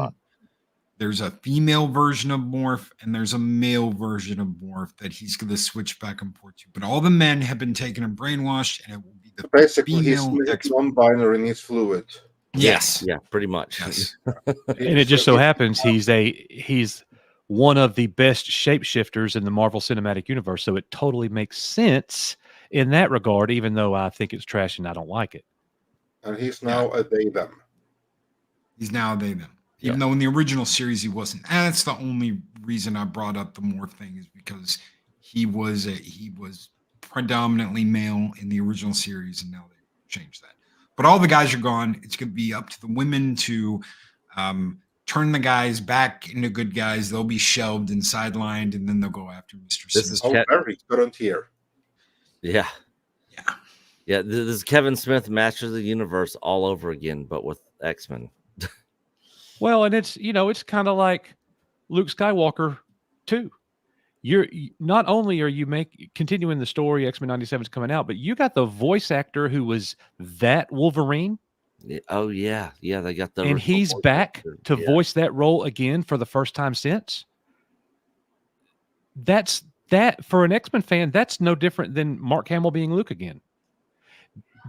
S4: There's a female version of Morph and there's a male version of Morph that he's going to switch back and forth to. But all the men have been taken and brainwashed, and it will be the
S3: basically
S4: female
S3: he's non-binary and he's fluid.
S4: Yes.
S2: Yeah, pretty much.
S4: Yes.
S1: And it just so happens he's one of the best shapeshifters in the Marvel Cinematic Universe. So it totally makes sense in that regard, even though I think it's trash and I don't like it.
S3: And he's now a they them.
S4: He's now a they them. Even though in the original series he wasn't. And that's the only reason I brought up the Morph thing, is because he was predominantly male in the original series, and now they changed that. But all the guys are gone. It's going to be up to the women to turn the guys back into good guys. They'll be shelved and sidelined, and then they'll go after Mr. Smith.
S3: Very frontier.
S2: Yeah. Yeah, this is Kevin Smith, Master of the Universe, all over again, but with X-Men.
S1: Well, and it's kind of like Luke Skywalker too. You're not only are you continuing the story, X-Men 97 is coming out, but you got the voice actor who was that Wolverine.
S2: Oh yeah, they got the,
S1: and he's back to voice that role again for the first time since. That for an X-Men fan, that's no different than Mark Hamill being Luke again.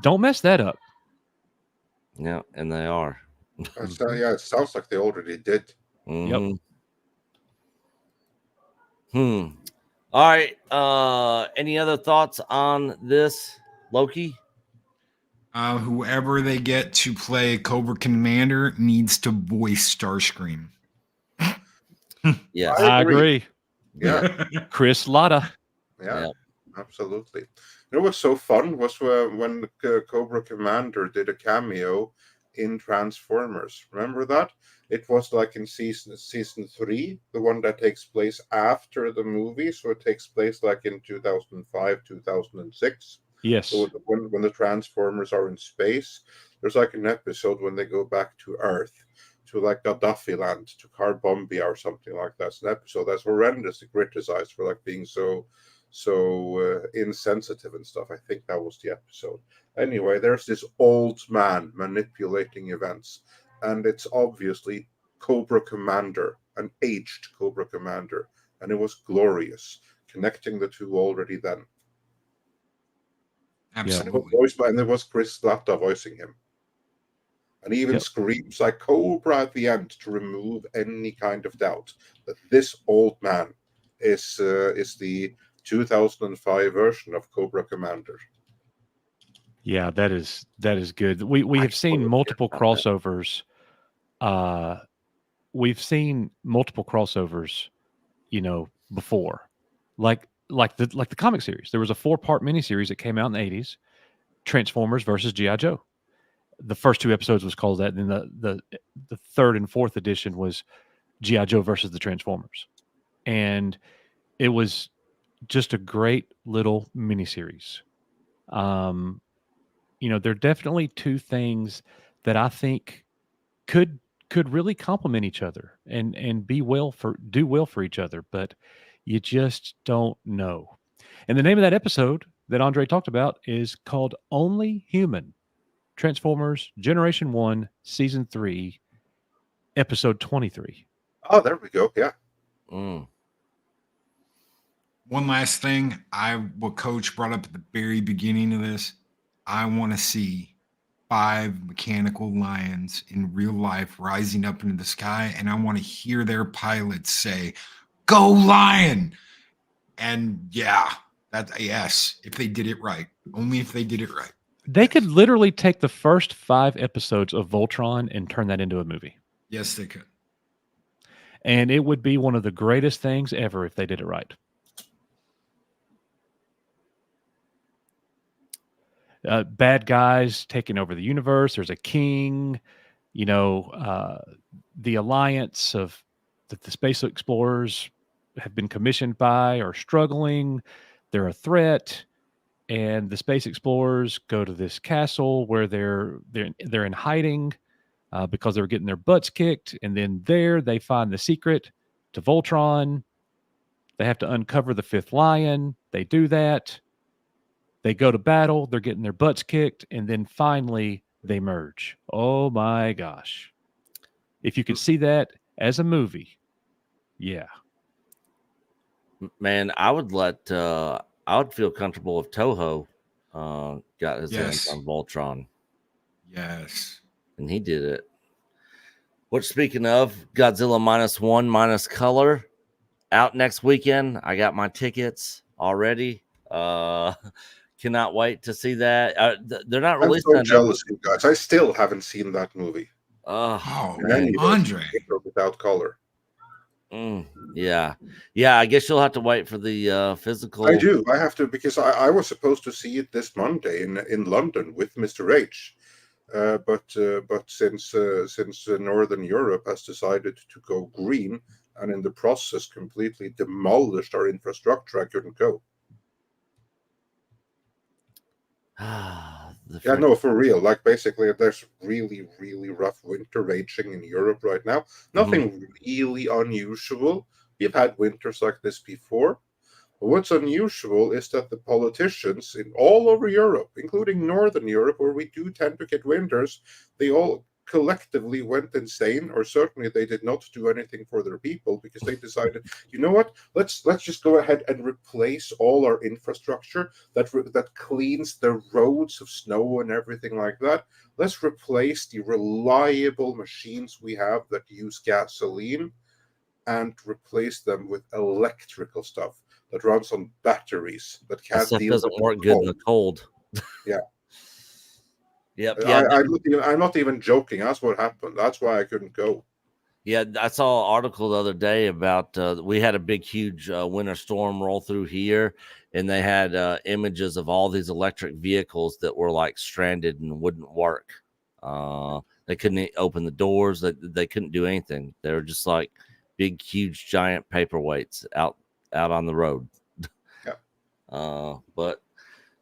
S1: Don't mess that up.
S2: Yeah, and they are.
S3: Yeah, it sounds like they already did.
S1: Yep.
S2: All right. Any other thoughts on this, Loki?
S4: Whoever they get to play Cobra Commander needs to voice Starscream.
S2: Yes,
S1: I agree.
S3: Yeah.
S1: Chris Latta.
S3: Yeah, absolutely. You know what's so fun was when Cobra Commander did a cameo in Transformers. Remember that? It was like in season 3, the one that takes place after the movie. So it takes place like in 2005, 2006.
S1: Yes.
S3: So when the Transformers are in space, there's like an episode when they go back to Earth, to like Gaddafi land, to Carbombia or something like that. It's an episode that's horrendously criticized for like being so insensitive and stuff. I think that was the episode. Anyway, there's this old man manipulating events, and it's obviously Cobra Commander an aged Cobra Commander, and it was glorious, connecting the two already then.
S4: Absolutely.
S3: And it was Chris Latta voicing him. And he even screams like Cobra at the end to remove any kind of doubt that this old man is the 2005 version of Cobra Commander.
S1: Yeah, that is good. We have seen multiple crossovers. We've seen multiple crossovers, before, like the comic series. There was a 4-part miniseries that came out in the 80s, Transformers versus G.I. Joe. The first 2 episodes was called that, and then the third and fourth edition was G.I. Joe versus the Transformers, and it was just a great little miniseries. There are definitely 2 things that I think could really complement each other and do well for each other, but you just don't know. And the name of that episode that Andre talked about is called Only Human: Transformers Generation 1, Season 3, Episode 23.
S3: Oh, there we go. Yeah.
S4: One last thing, what Coach brought up at the very beginning of this, I want to see 5 mechanical lions in real life rising up into the sky, and I want to hear their pilots say, "Go Lion!" And yes, if they did it right. Only if they did it right.
S1: They could literally take the first 5 episodes of Voltron and turn that into a movie.
S4: Yes, they could.
S1: And it would be one of the greatest things ever if they did it right. Bad guys taking over the universe. There's a king, the alliance of that the space explorers have been commissioned by are struggling. They're a threat, and the space explorers go to this castle where they're in hiding because they were getting their butts kicked. And then there they find the secret to Voltron. They have to uncover the 5th lion. They do that. They go to battle, they're getting their butts kicked, and then finally they merge. Oh my gosh. If you could see that as a movie, yeah.
S2: Man, I would feel comfortable if Toho got his hands on Voltron.
S4: Yes.
S2: And he did it. Which, speaking of, Godzilla -1 minus color out next weekend. I got my tickets already. Cannot wait to see that. They're not releasing.
S3: I'm so jealous, you guys. I still haven't seen that movie.
S4: Man. Andre,
S3: without color.
S2: Yeah. I guess you'll have to wait for the physical.
S3: I do. I have to, because I was supposed to see it this Monday in London with Mr. H. But since Northern Europe has decided to go green and in the process completely demolished our infrastructure, I couldn't go. Yeah, no, for real. Like, basically, there's really, really rough winter raging in Europe right now. Nothing really unusual. We've had winters like this before. But what's unusual is that the politicians in all over Europe, including Northern Europe, where we do tend to get winters, they all collectively went insane, or certainly they did not do anything for their people, because they decided, you know what, let's just go ahead and replace all our infrastructure that cleans the roads of snow and everything like that. Let's replace the reliable machines we have that use gasoline and replace them with electrical stuff that runs on batteries that can't deal with
S2: doesn't work good in the cold.
S3: Yeah.
S2: Yep.
S3: I'm not even joking. That's what happened. That's why I couldn't go.
S2: Yeah, I saw an article the other day about we had a big, huge winter storm roll through here, and they had images of all these electric vehicles that were like stranded and wouldn't work. They couldn't open the doors. They couldn't do anything. They were just like big, huge, giant paperweights out on the road.
S3: Yeah.
S2: But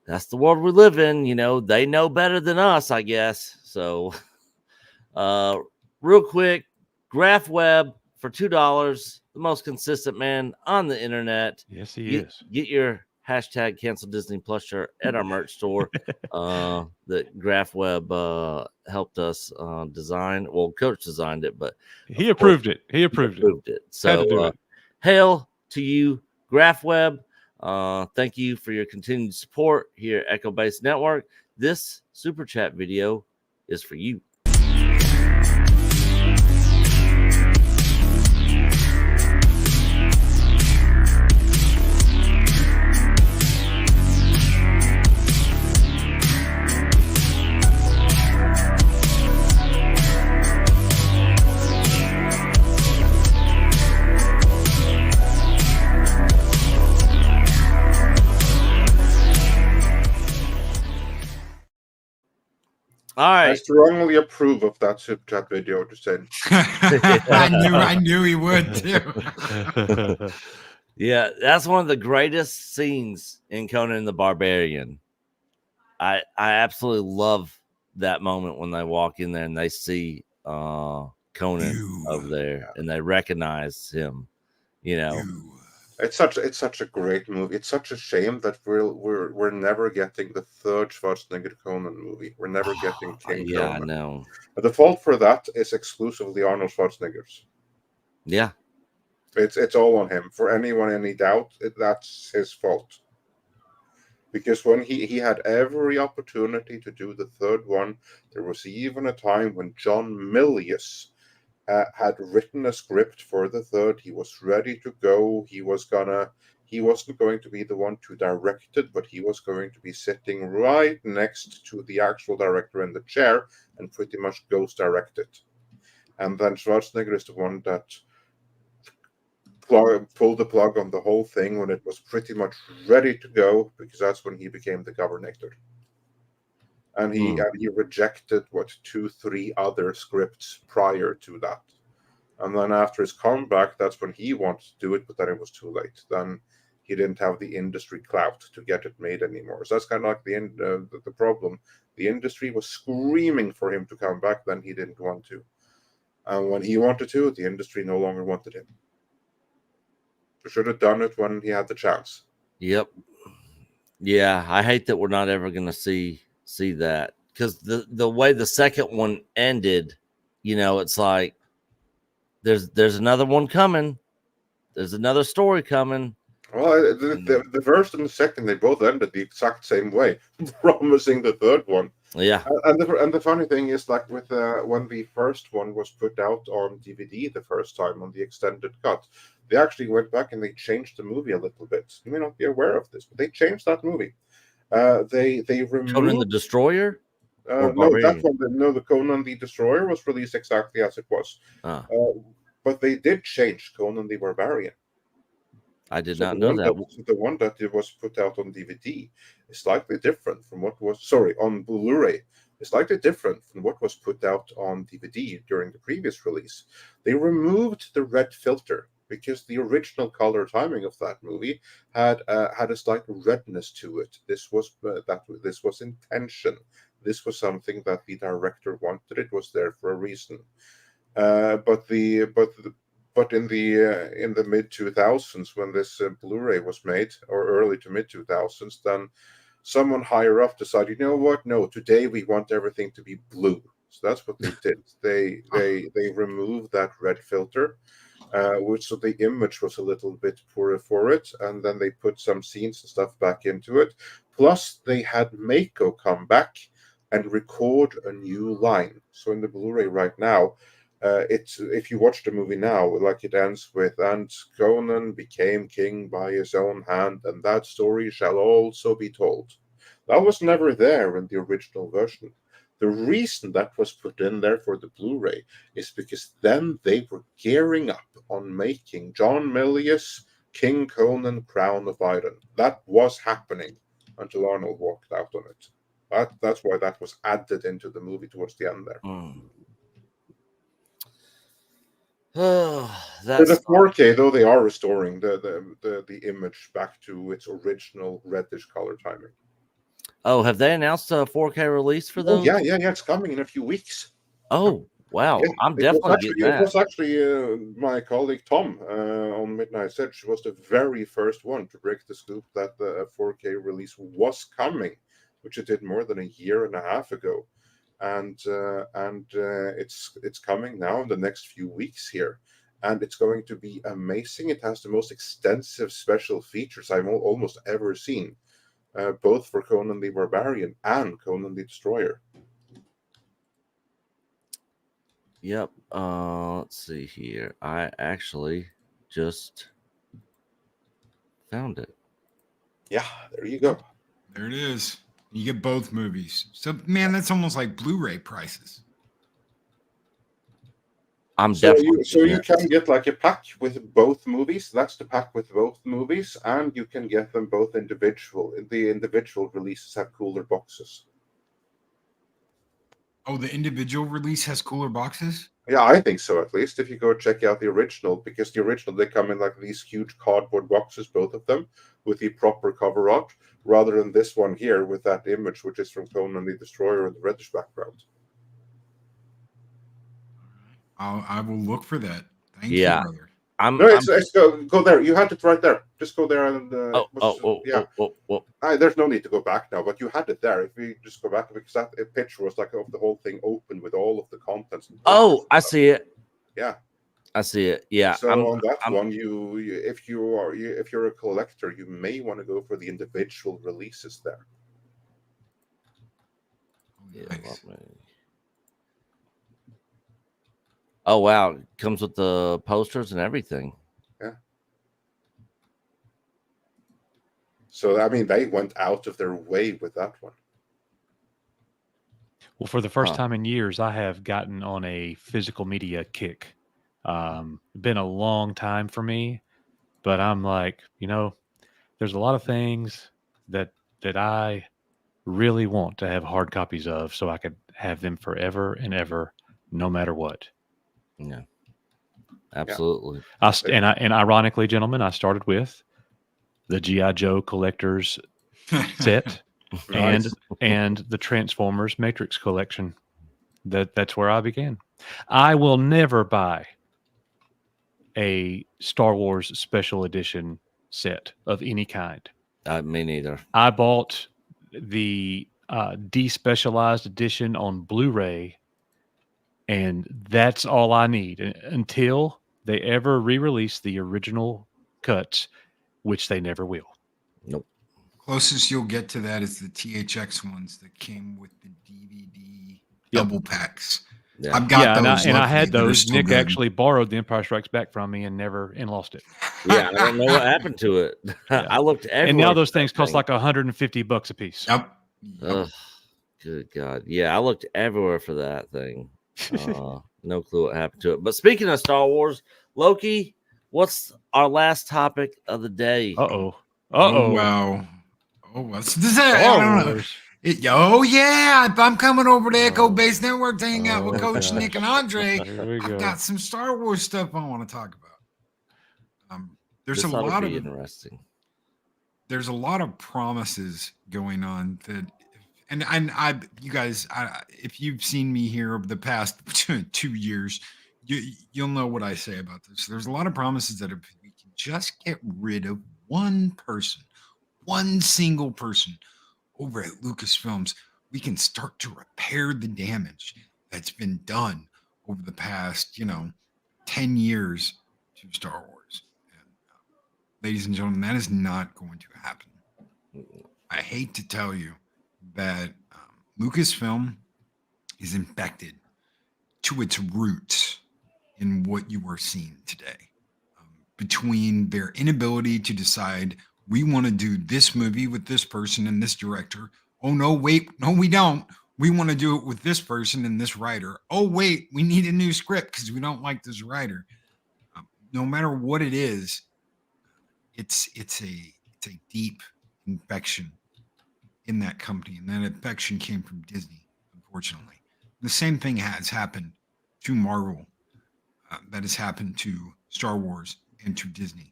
S2: that's the world we live in. They know better than us, I guess. So, real quick, Graph Web for $2, the most consistent man on the internet.
S1: Yes, he is.
S2: Get your hashtag cancel Disney Plus shirt at our merch store that GraphWeb helped us design. Well, Coach designed it, but
S1: he approved it. He approved
S2: it.
S1: Had to do
S2: So
S1: it.
S2: hail to you, GraphWeb. Thank you for your continued support here at Echo Base Network. This super chat video is for you. All right.
S3: I strongly approve of that super chat video. Just saying.
S4: I knew he would too.
S2: Yeah, that's one of the greatest scenes in Conan the Barbarian. I absolutely love that moment when they walk in there and they see Conan over there and they recognize him. You know,
S3: it's such a great movie. It's such a shame that we're never getting the third Schwarzenegger Conan movie. We're never getting King
S2: yeah,
S3: Conan.
S2: I know.
S3: The fault for that is exclusively Arnold Schwarzenegger's.
S2: Yeah,
S3: it's all on him. For anyone any doubt, that's his fault. Because when he had every opportunity to do the third one, there was even a time when John Milius had written a script for the third. He was ready to go. He wasn't going to be the one to direct it, but he was going to be sitting right next to the actual director in the chair and pretty much ghost direct it. And then Schwarzenegger is the one that pulled the plug on the whole thing when it was pretty much ready to go, because that's when he became the governor. And he rejected 2-3 other scripts prior to that. And then after his comeback, that's when he wanted to do it, but then it was too late. Then he didn't have the industry clout to get it made anymore. So that's kind of like the problem. The industry was screaming for him to come back, then he didn't want to. And when he wanted to, the industry no longer wanted him. He should have done it when he had the chance.
S2: Yep. Yeah, I hate that we're not ever going to see that, because the way the second one ended, you know, it's like there's another one coming. There's another story coming.
S3: Well, the first and the second, they both ended the exact same way, promising the third one.
S2: Yeah.
S3: And the funny thing is, like with when the first one was put out on DVD the first time on the extended cut, they actually went back and they changed the movie a little bit. You may not be aware of this, but they changed that movie. They removed
S2: Conan the Destroyer.
S3: No, that one. No, the Conan the Destroyer was released exactly as it was. But they did change Conan the Barbarian.
S2: I did not know that.
S3: The one that was put out on DVD is slightly different from what was on Blu-ray. It's slightly different from what was put out on DVD during the previous release. They removed the red filter because the original color timing of that movie had a slight redness to it. This was intention. This was something that the director wanted. It was there for a reason. But in the mid 2000s, when this Blu-ray was made, or early to mid 2000s, then someone higher up decided, you know what? No, today we want everything to be blue. So that's what they did. They removed that red filter, which so the image was a little bit poorer for it, and then they put some scenes and stuff back into it. Plus, they had Mako come back and record a new line. So in the Blu-ray right now, it's if you watch the movie now, like it ends with, and Conan became king by his own hand, and that story shall also be told. That was never there in the original version. The reason that was put in there for the Blu-ray is because then they were gearing up on making John Milius King Conan Crown of Iron. That was happening until Arnold walked out on it. That's why that was added into the movie towards the end there.
S2: That's
S3: the 4K, though, they are restoring the image back to its original reddish color timing.
S2: Oh, have they announced a 4K release for those?
S3: Yeah, it's coming in a few weeks.
S2: Oh, Wow,
S3: Yeah,
S2: I'm definitely getting
S3: it
S2: that.
S3: was actually my colleague Tom on Midnight Edge was the very first one to break the scoop that a 4K release was coming, which it did more than a year and a half ago, and it's coming now in the next few weeks here, and it's going to be amazing. It has the most extensive special features I've almost ever seen, both for Conan the Barbarian and Conan the Destroyer.
S2: Yep. Let's see here. I actually just found it.
S3: Yeah, there you go.
S4: There it is. You get both movies. So, man, that's almost like Blu-ray prices.
S2: I'm
S3: So
S2: definitely
S3: you can get like a pack with both movies. That's the pack with both movies, and you can get them both individual. The individual releases have cooler boxes.
S4: Oh, the individual release has cooler boxes?
S3: Yeah, I think so, at least. If you go check out the original, because the original, they come in like these huge cardboard boxes, both of them, with the proper cover art, rather than this one here with that image, which is from Conan the Destroyer in the reddish background.
S4: I will look for that. Thank
S2: Yeah.
S4: you, brother.
S3: No, it's go there. You had it right there. Just go there and there's no need to go back now, but you had it there. If we just go back, because that picture was like of the whole thing open with all of the contents.
S2: Oh, I see it.
S3: Yeah,
S2: I see it. Yeah.
S3: So on that one, if you're a collector, you may want to go for the individual releases there.
S4: Nice.
S2: Oh wow, it comes with the posters and everything.
S3: Yeah. So I mean, they went out of their way with that one.
S1: Well, for the first time in years, I have gotten on a physical media kick. Been a long time for me, but I'm like, there's a lot of things that I really want to have hard copies of, so I could have them forever and ever, no matter what.
S2: Yeah, absolutely.
S1: And ironically, gentlemen, I started with the G.I. Joe collector's set
S3: Nice.
S1: and the Transformers Matrix collection. That's where I began. I will never buy a Star Wars special edition set of any kind.
S2: Me neither.
S1: I bought the despecialized edition on Blu-ray, and that's all I need until they ever re-release the original cuts, which they never will.
S2: Nope.
S4: Closest you'll get to that is the THX ones that came with the DVD double packs.
S2: Yeah.
S4: I've got those.
S1: And I had
S4: They're
S1: those.
S4: still
S1: Nick
S4: good.
S1: actually borrowed The Empire Strikes Back from me and lost it.
S2: Yeah, I don't know what happened to it.
S1: Yeah.
S2: I looked everywhere.
S1: And now those things cost like $150 a piece.
S4: Yep.
S2: Ugh, good God. Yeah, I looked everywhere for that thing. No clue what happened to it. But speaking of Star Wars, Loki, what's our last topic of the day?
S1: Uh-oh.
S4: Oh, wow. Oh, what's this? I don't know. Yeah, I'm coming over to Echo Base Network to hang out with Coach Nick and Andre. I've got some Star Wars stuff I want to talk about. There's a lot of
S2: interesting.
S4: There's a lot of promises going on that, and you guys, if you've seen me here over the past 2 years, you'll know what I say about this. There's a lot of promises that if we can just get rid of one single person over at Lucasfilms, we can start to repair the damage that's been done over the past, 10 years to Star Wars. And, ladies and gentlemen, that is not going to happen. I hate to tell you that Lucasfilm is infected to its roots in what you are seeing today. Between their inability to decide, we want to do this movie with this person and this director. Oh, no, wait. No, we don't. We want to do it with this person and this writer. Oh, wait, we need a new script because we don't like this writer. No matter what it is, it's a deep infection in that company. And that infection came from Disney, unfortunately. The same thing has happened to Marvel. That has happened to Star Wars and to Disney.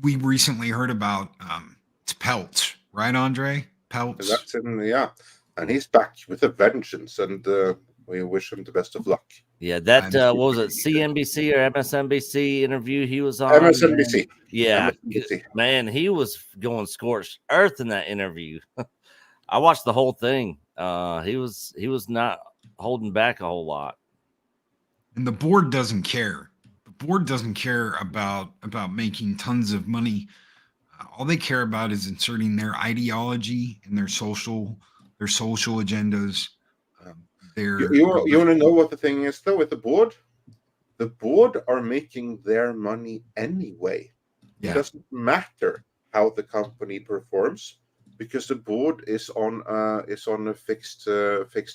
S4: We recently heard about it's Peltz, right, Andre? Peltz.
S3: That's in, yeah, and he's back with a vengeance. And We wish him the best of luck.
S2: Yeah, that what was it, CNBC or MSNBC interview he was on?
S3: MSNBC.
S2: Man. Yeah,
S3: MSNBC.
S2: man, he was going scorched earth in that interview. I watched the whole thing. He was not holding back a whole lot.
S4: And the board doesn't care. The board doesn't care about making tons of money. All they care about is inserting their ideology and their social agendas.
S3: You want to know what the thing is though with the board? The board are making their money anyway.
S4: Yeah.
S3: It doesn't matter how the company performs because the board is on a fixed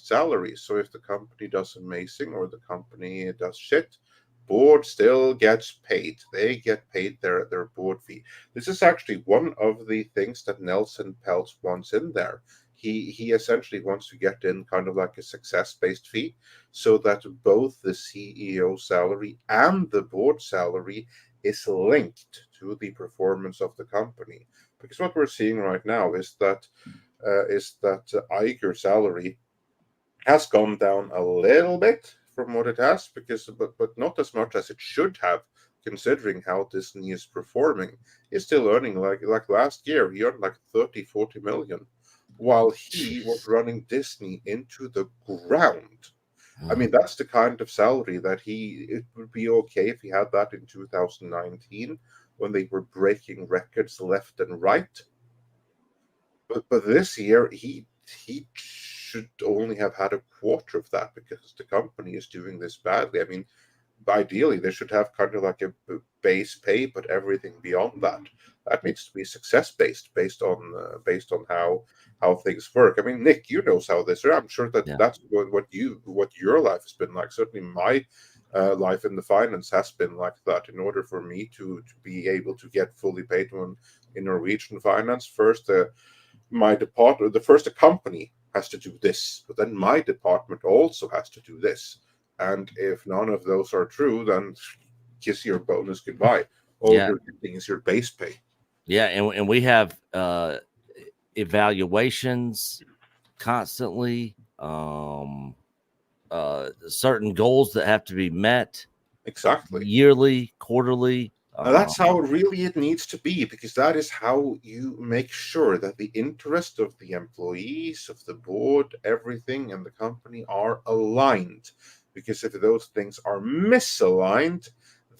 S3: salary. So if the company does amazing or the company does shit, board still gets paid. They get paid their board fee. This is actually one of the things that Nelson Peltz wants in there. He essentially wants to get in kind of like a success-based fee so that both the CEO salary and the board salary is linked to the performance of the company. Because what we're seeing right now is that Iger's salary has gone down a little bit from what it has, but not as much as it should have, considering how Disney is performing. He's still earning like last year, he earned like 30-40 million. While he was running Disney into the ground. I mean, that's the kind of salary that it would be okay if he had that in 2019 when they were breaking records left and right. But this year, he should only have had a quarter of that because the company is doing this badly. I mean, ideally, they should have kind of like a base pay, but everything beyond that needs to be success-based, based on how things work. I mean, Nick, you know how this is. I'm sure that's what your life has been like. Certainly, my life in the finance has been like that. In order for me to be able to get fully paid in Norwegian finance, first my department, the company has to do this, but then my department also has to do this. And if none of those are true, then kiss your bonus goodbye. All you're getting is your base pay.
S2: Yeah, and we have evaluations constantly, certain goals that have to be met.
S3: Exactly.
S2: Yearly, quarterly.
S3: That's how really it needs to be, because that is how you make sure that the interest of the employees, of the board, everything, and the company are aligned. Because if those things are misaligned,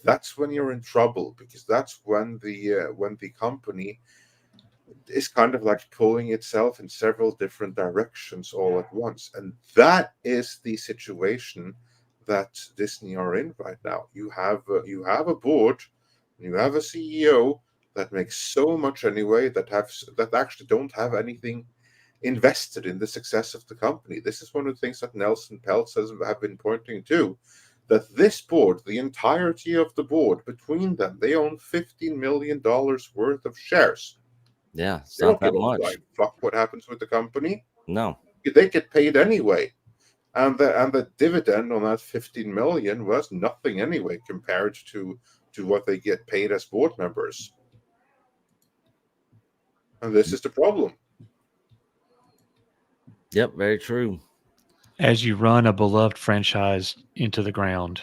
S3: that's when you're in trouble. Because that's when the company is kind of like pulling itself in several different directions all at once, and that is the situation that Disney are in right now. You have a board, you have a CEO that makes so much anyway that actually don't have anything invested in the success of the company. This is one of the things that Nelson Peltz have been pointing to, that this board, the entirety of the board, between them, they own $15 million worth of shares.
S2: Yeah, it's not that much.
S3: Fuck what happens with the company?
S2: No.
S3: They get paid anyway. And the dividend on that 15 million was nothing anyway compared to what they get paid as board members. And this is the problem.
S2: Yep, very true.
S1: As you run a beloved franchise into the ground,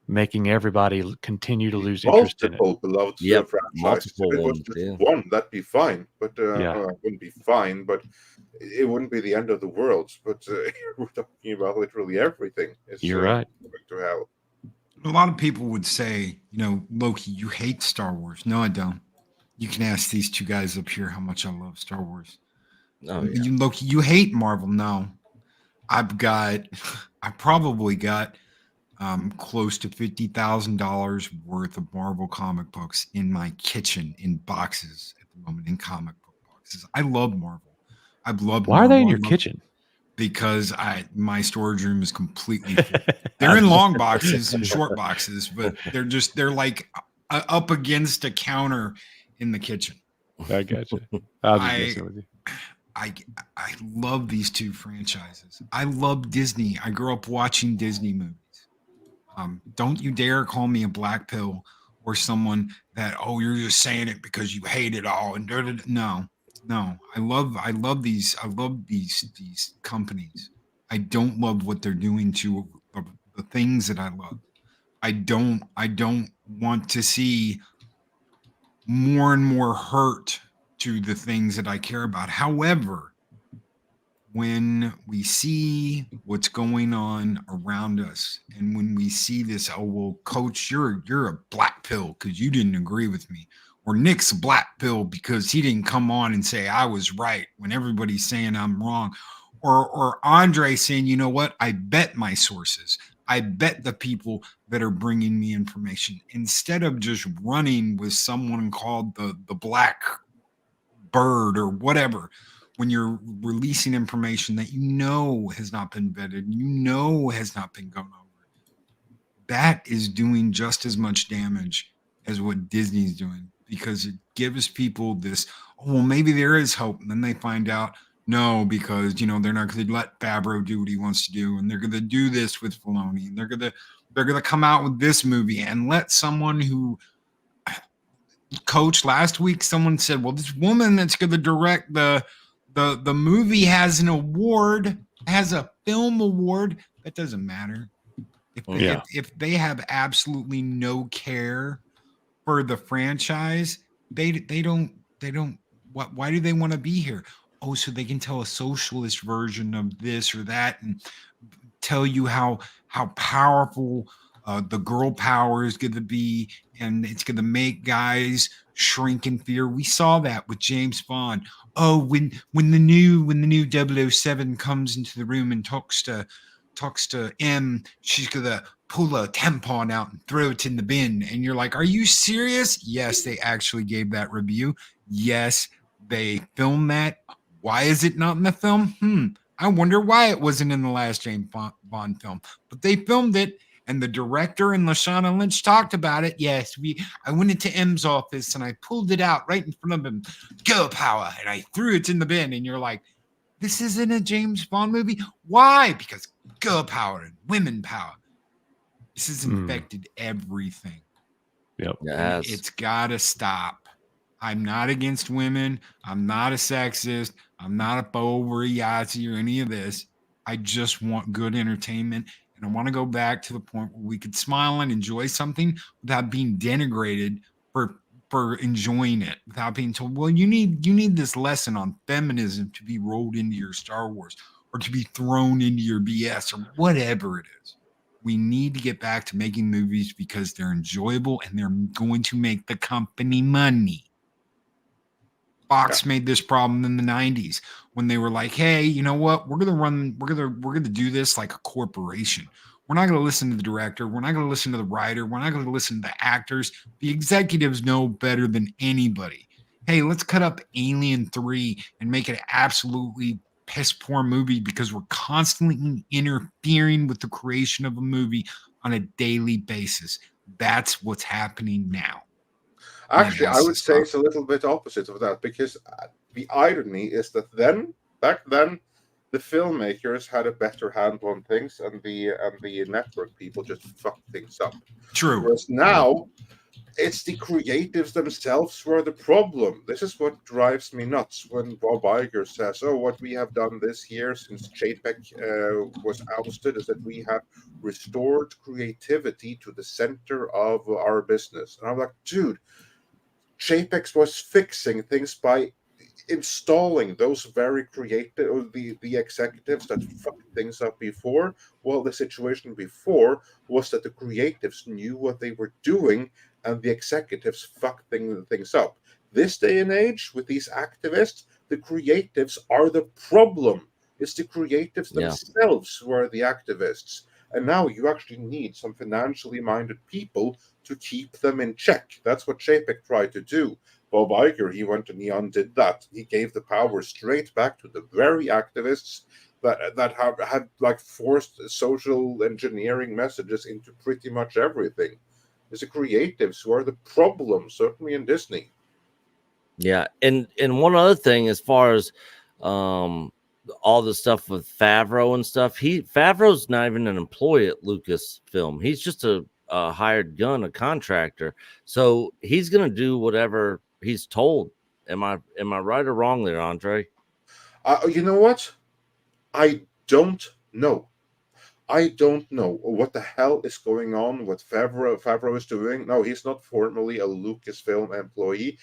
S1: making everybody continue to lose interest in it.
S3: Multiple beloved franchises. If it was just one, that'd be fine. But it wouldn't be fine, but it wouldn't be the end of the world. But we're talking about literally everything.
S1: You're right.
S3: Going to hell.
S4: A lot of people would say, Loki, you hate Star Wars. No, I don't. You can ask these two guys up here how much I love Star Wars.
S2: Oh, yeah.
S4: Loki, you hate Marvel. No, I probably got close to $50,000 worth of Marvel comic books in my kitchen in boxes at the moment, in comic book boxes. I love Marvel. I've loved.
S1: Why are they in your kitchen?
S4: Because my storage room is completely full. They're in long boxes and short boxes, but they're like up against a counter in the kitchen.
S1: I got you. I'll just messing with you.
S4: I love these two franchises. I love Disney. I grew up watching Disney movies. Don't you dare call me a black pill or someone that, you're just saying it because you hate it all. And no. I love these companies. I don't love what they're doing to the things that I love. I don't want to see more and more hurt to the things that I care about. However, when we see what's going on around us, and when we see this, oh well, coach, you're a black pill because you didn't agree with me, or Nick's a black pill because he didn't come on and say I was right when everybody's saying I'm wrong, or Andre saying, you know what, I bet my sources, I bet the people that are bringing me information, instead of just running with someone called the black bird or whatever. When you're releasing information that you know has not been vetted, you know has not been gone over, that is doing just as much damage as what Disney's doing, because it gives people this, oh, well, maybe there is hope. And then they find out, no, because, they're not going to let Favreau do what he wants to do. And they're going to do this with Filoni. And they're going to come out with this movie and let someone who, coach, last week, someone said, well, this woman that's going to direct the movie has an award, has a film award. That doesn't matter. If they have absolutely no care for the franchise, they don't why do they want to be here? Oh, so they can tell a socialist version of this or that and tell you how powerful the girl power is going to be, and it's going to make guys shrink in fear. We saw that with James Bond. Oh, when the new 007 comes into the room and talks to M, she's gonna pull a tampon out and throw it in the bin. And you're like, are you serious? Yes, they actually gave that review. Yes, they filmed that. Why is it not in the film? I wonder why it wasn't in the last James Bond film. But they filmed it, and the director and Lashana Lynch talked about it. Yes, I went into M's office and I pulled it out right in front of him. Girl power. And I threw it in the bin. And you're like, this isn't a James Bond movie? Why? Because girl power and women power. This has infected everything.
S1: Yep.
S2: Yes.
S4: It's got to stop. I'm not against women. I'm not a sexist. I'm not a Yahtzee or any of this. I just want good entertainment. And I want to go back to the point where we could smile and enjoy something without being denigrated for enjoying it, without being told, well, you need this lesson on feminism to be rolled into your Star Wars or to be thrown into your BS or whatever it is. We need to get back to making movies because they're enjoyable and they're going to make the company money. Fox made this problem in the 90s when they were like, hey, you know what? We're going to do this like a corporation. We're not going to listen to the director. We're not going to listen to the writer. We're not going to listen to the actors. The executives know better than anybody. Hey, let's cut up Alien 3 and make it an absolutely piss poor movie because we're constantly interfering with the creation of a movie on a daily basis. That's what's happening now.
S3: Actually, I would say it's a little bit opposite of that, because the irony is that back then, the filmmakers had a better handle on things, and the network people just fucked things up.
S4: True.
S3: Whereas now, it's the creatives themselves who are the problem. This is what drives me nuts when Bob Iger says, oh, what we have done this year since JPEG was ousted is that we have restored creativity to the center of our business. And I'm like, dude, JPEG was fixing things by installing those very creative, the executives that fucked things up before. Well, the situation before was that the creatives knew what they were doing and the executives fucked things up. This day and age, with these activists, the creatives are the problem. It's the creatives themselves who are the activists. And now you actually need some financially minded people to keep them in check. That's what JPEG tried to do. Bob Iger, he went and he undid that. He gave the power straight back to the very activists that had like forced social engineering messages into pretty much everything. It's the creatives who are the problem, certainly in Disney.
S2: Yeah, and one other thing, as far as all the stuff with Favreau and stuff, Favreau's not even an employee at Lucasfilm. He's just a hired gun, a contractor. So he's gonna do whatever he's told. Am I right or wrong there, Andre?
S3: You know what? I don't No. I don't know what the hell is going on, what Favreau is doing. No, he's not formally a Lucasfilm employee,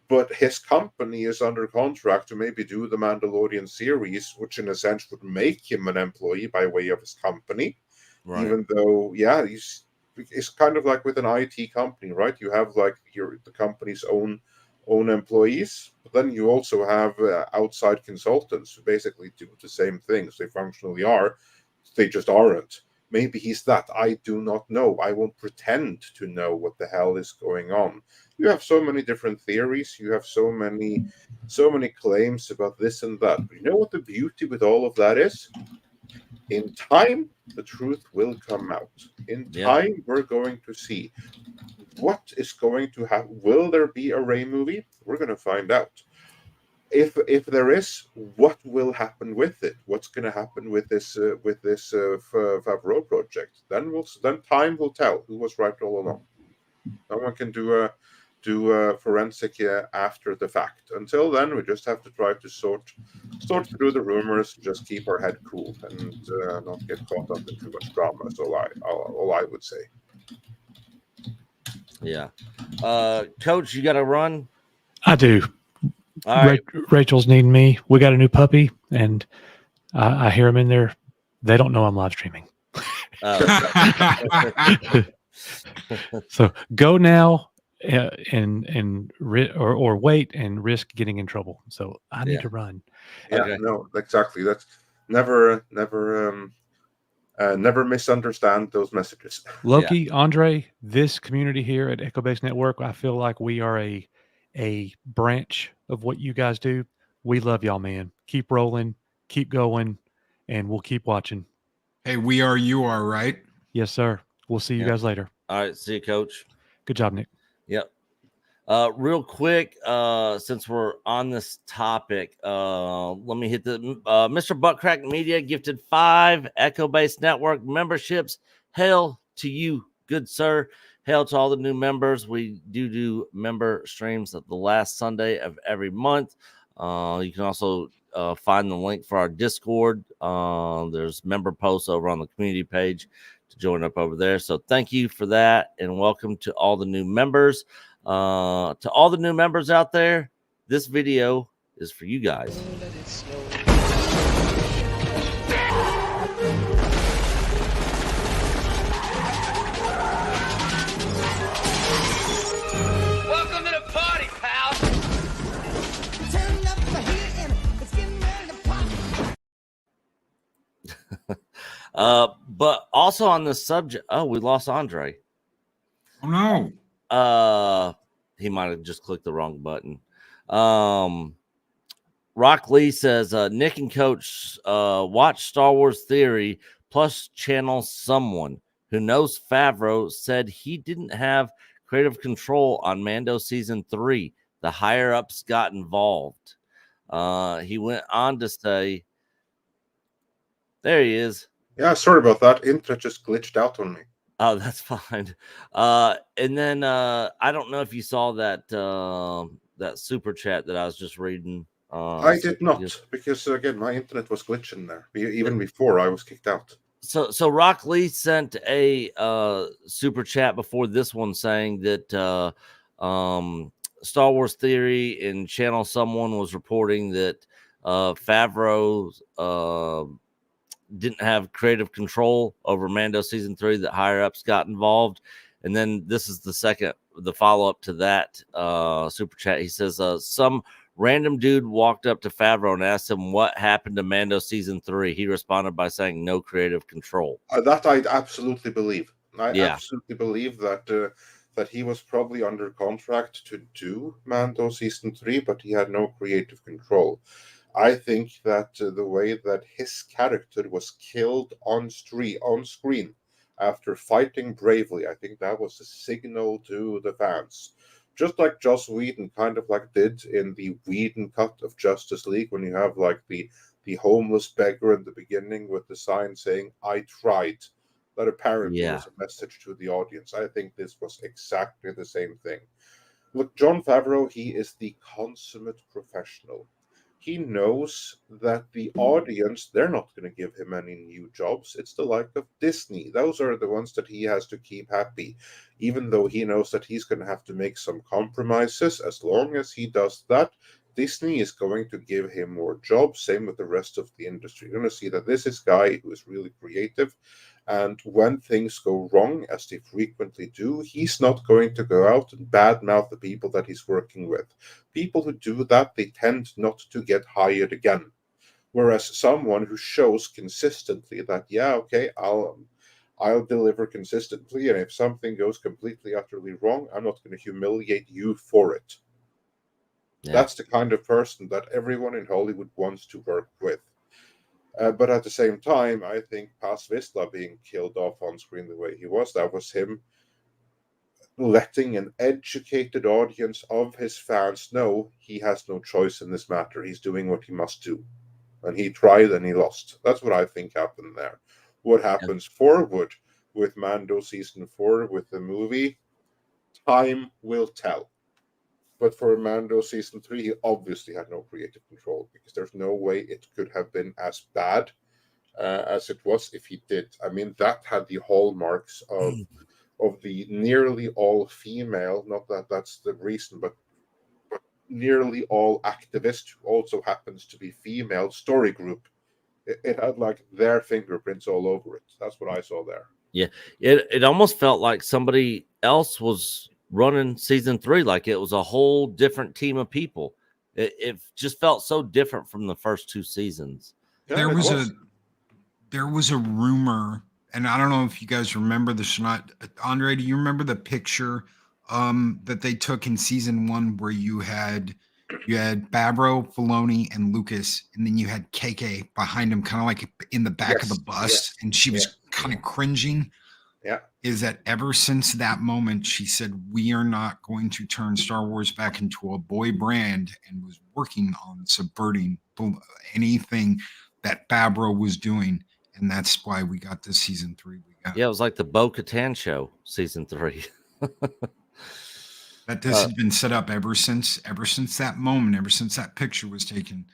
S3: but his company is under contract to maybe do the Mandalorian series, which in a sense would make him an employee by way of his company.
S2: Right.
S3: Even though, yeah, it's kind of like with an IT company, right? You have like the company's own employees, but then you also have outside consultants who basically do the same things. They functionally are. They just aren't. Maybe he's that. I do not know. I won't pretend to know what the hell is going on. You have so many different theories. You have so many claims about this and that. But you know what the beauty with all of that is? In time, the truth will come out. In time, we're going to see what is going to happen. Will there be a Rey movie? We're going to find out. If there is, what will happen with it? What's going to happen with this Favreau project? Then time will tell who was right all along. No one can do a forensic after the fact. Until then, we just have to try to sort through the rumors, just keep our head cool, and not get caught up in too much drama. That's all I would say.
S2: Yeah, Coach, you got to run.
S1: I do.
S2: All right.
S1: Rachel's needing me. We got a new puppy, and I hear him in there. They don't know I'm live streaming. So go now or wait and risk getting in trouble. So I need to run.
S3: Yeah, okay. No, exactly. That's never misunderstand those messages.
S1: Loki, Andre, this community here at Echo Base Network, I feel like we are a branch of what you guys do. We love y'all, man. Keep rolling, keep going, and we'll keep watching.
S4: Hey, we are, you are, right?
S1: Yes, sir. We'll see you guys later.
S2: All right. See you, Coach.
S1: Good job, Nick.
S2: Yep. Real quick, since we're on this topic, let me hit the Mr. Buttcrack Media gifted 5 Echo Base Network memberships. Hail to you, good sir. Hail to all the new members. We do member streams at the last Sunday of every month. You can also find the link for our Discord. There's member posts over on the community page to join up over there. So thank you for that, and welcome to all the new members. To all the new members out there, this video is for you guys.
S9: Welcome to the party, pal. Turn up the heat and it's getting ready to
S2: pop. But also on this subject, we lost Andre.
S4: Oh no.
S2: He might have just clicked the wrong button. Rock Lee says, Nick and Coach watch Star Wars Theory plus channel someone who knows Favreau said he didn't have creative control on Mando season 3. The higher ups got involved. He went on to say, there he is.
S3: Yeah, sorry about that. Internet just glitched out on me.
S2: Oh, that's fine. And then I don't know if you saw that that super chat that I was just reading.
S3: I did not, because again, my internet was glitching there even before I was kicked out.
S2: So Rock Lee sent a super chat before this one saying that Star Wars Theory and Channel Someone was reporting that Favreau didn't have creative control over Mando season 3, that higher ups got involved. And then this is the follow-up to that super chat. He says some random dude walked up to Favreau and asked him what happened to Mando season 3. He responded by saying no creative control.
S3: That I absolutely believe. I absolutely believe that that he was probably under contract to do Mando season 3, but he had no creative control. I think that the way that his character was killed on screen after fighting bravely, I think that was a signal to the fans. Just like Joss Whedon kind of like did in the Whedon cut of Justice League, when you have like the homeless beggar in the beginning with the sign saying, I tried. That apparently was a message to the audience. I think this was exactly the same thing. Look, Jon Favreau, he is the consummate professional. he knows that the audience, they're not going to give him any new jobs. It's the like of Disney. Those are the ones that he has to keep happy, even though he knows that he's going to have to make some compromises. As long as he does that, Disney is going to give him more jobs. Same with the rest of the industry. You're going to see that this is a guy who is really creative. And when things go wrong, as they frequently do, he's not going to go out and badmouth the people that he's working with. People who do that, they tend not to get hired again. Whereas someone who shows consistently that, yeah, okay, I'll deliver consistently, and if something goes completely, utterly wrong, I'm not going to humiliate you for it. Yeah. That's the kind of person that everyone in Hollywood wants to work with. But at the same time, I think Paz Vizsla being killed off on screen the way he was, that was him letting an educated audience of his fans know he has no choice in this matter. He's doing what he must do. And he tried and he lost. That's what I think happened there. What happens forward with Mando Season 4, with the movie, time will tell. But for Mando Season 3, he obviously had no creative control, because there's no way it could have been as bad as it was if he did. I mean, that had the hallmarks of the nearly all female, not that that's the reason, but nearly all activists who also happens to be female story group. It had like their fingerprints all over it. That's what I saw there.
S2: Yeah, it almost felt like somebody else was running Season 3, like it was a whole different team of people. It just felt so different from the first 2 seasons.
S3: Yeah,
S4: there was a rumor, and I don't know if you guys remember this or not. Andre, do you remember the picture that they took in Season 1 where you had Favreau, Filoni, and Lucas, and then you had KK behind him, kind of like in the back of the bus, and she was kind of cringing?
S3: Yeah.
S4: Is that ever since that moment, she said, we are not going to turn Star Wars back into a boy brand, and was working on subverting anything that Favreau was doing. And that's why we got this Season 3.
S2: Yeah, it was like the Bo-Katan show, Season 3.
S4: That this had been set up ever since that moment, ever since that picture was taken.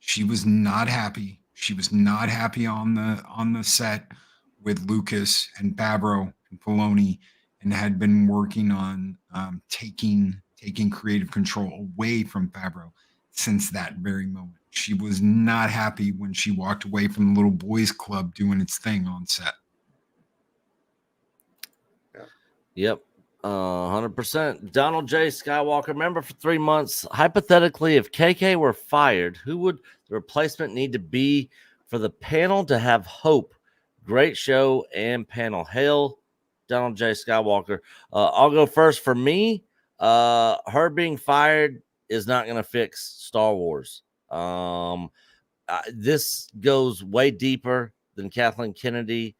S4: She was not happy. She was not happy on the set with Lucas and Favreau and Filoni, and had been working on taking creative control away from Favreau since that very moment. She was not happy when she walked away from the little boys club doing its thing on set.
S2: Yep. 100%. Donald J. Skywalker, member for 3 months. Hypothetically, if KK were fired, who would the replacement need to be for the panel to have hope? Great show and panel. Hail, Donald J. Skywalker. I'll go first. For me, her being fired is not going to fix Star Wars. This goes way deeper than Kathleen Kennedy.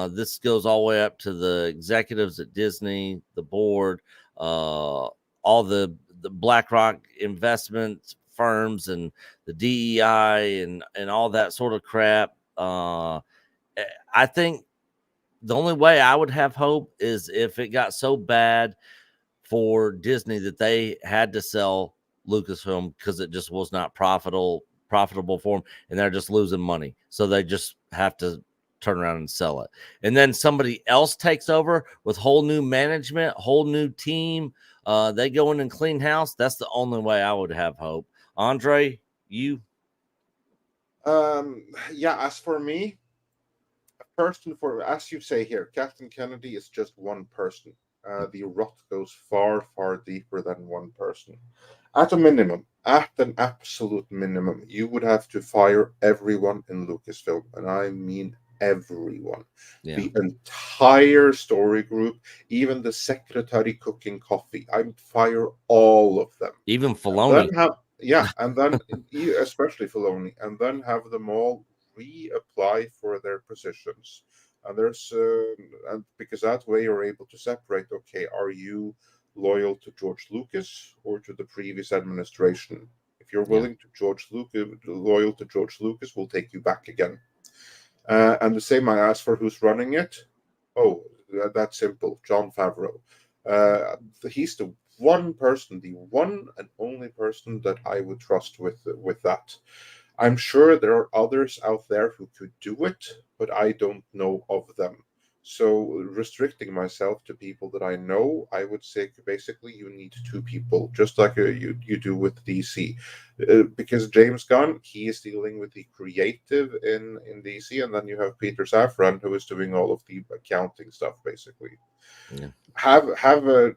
S2: This goes all the way up to the executives at Disney, the board, all the BlackRock investment firms, and the DEI and all that sort of crap. I think the only way I would have hope is if it got so bad for Disney that they had to sell Lucasfilm because it just was not profitable for them, and they're just losing money. So they just have to turn around and sell it. And then somebody else takes over with whole new management, whole new team. They go in and clean house. That's the only way I would have hope. Andre, you?
S3: Yeah, as for me, first and foremost, as you say here, Kathleen Kennedy is just one person. The rot goes far, far deeper than one person. At a minimum, at an absolute minimum, you would have to fire everyone in Lucasfilm. And I mean everyone. Yeah. The entire story group, even the secretary cooking coffee. I'd fire all of them.
S2: Even Filoni.
S3: And then especially Filoni, and then have them all reapply for their positions. And there's and because that way you're able to separate, okay, are you loyal to George Lucas or to the previous administration? If you're willing to loyal to George Lucas, we'll take you back again. And the same I ask for who's running it. Oh, that's simple. Jon Favreau. He's the one person, the one and only person that I would trust with that. I'm sure there are others out there who could do it, but I don't know of them. So restricting myself to people that I know, I would say basically you need two people, just like you do with DC, because James Gunn, he is dealing with the creative in DC, and then you have Peter Safran, who is doing all of the accounting stuff basically.
S2: Yeah.
S3: Have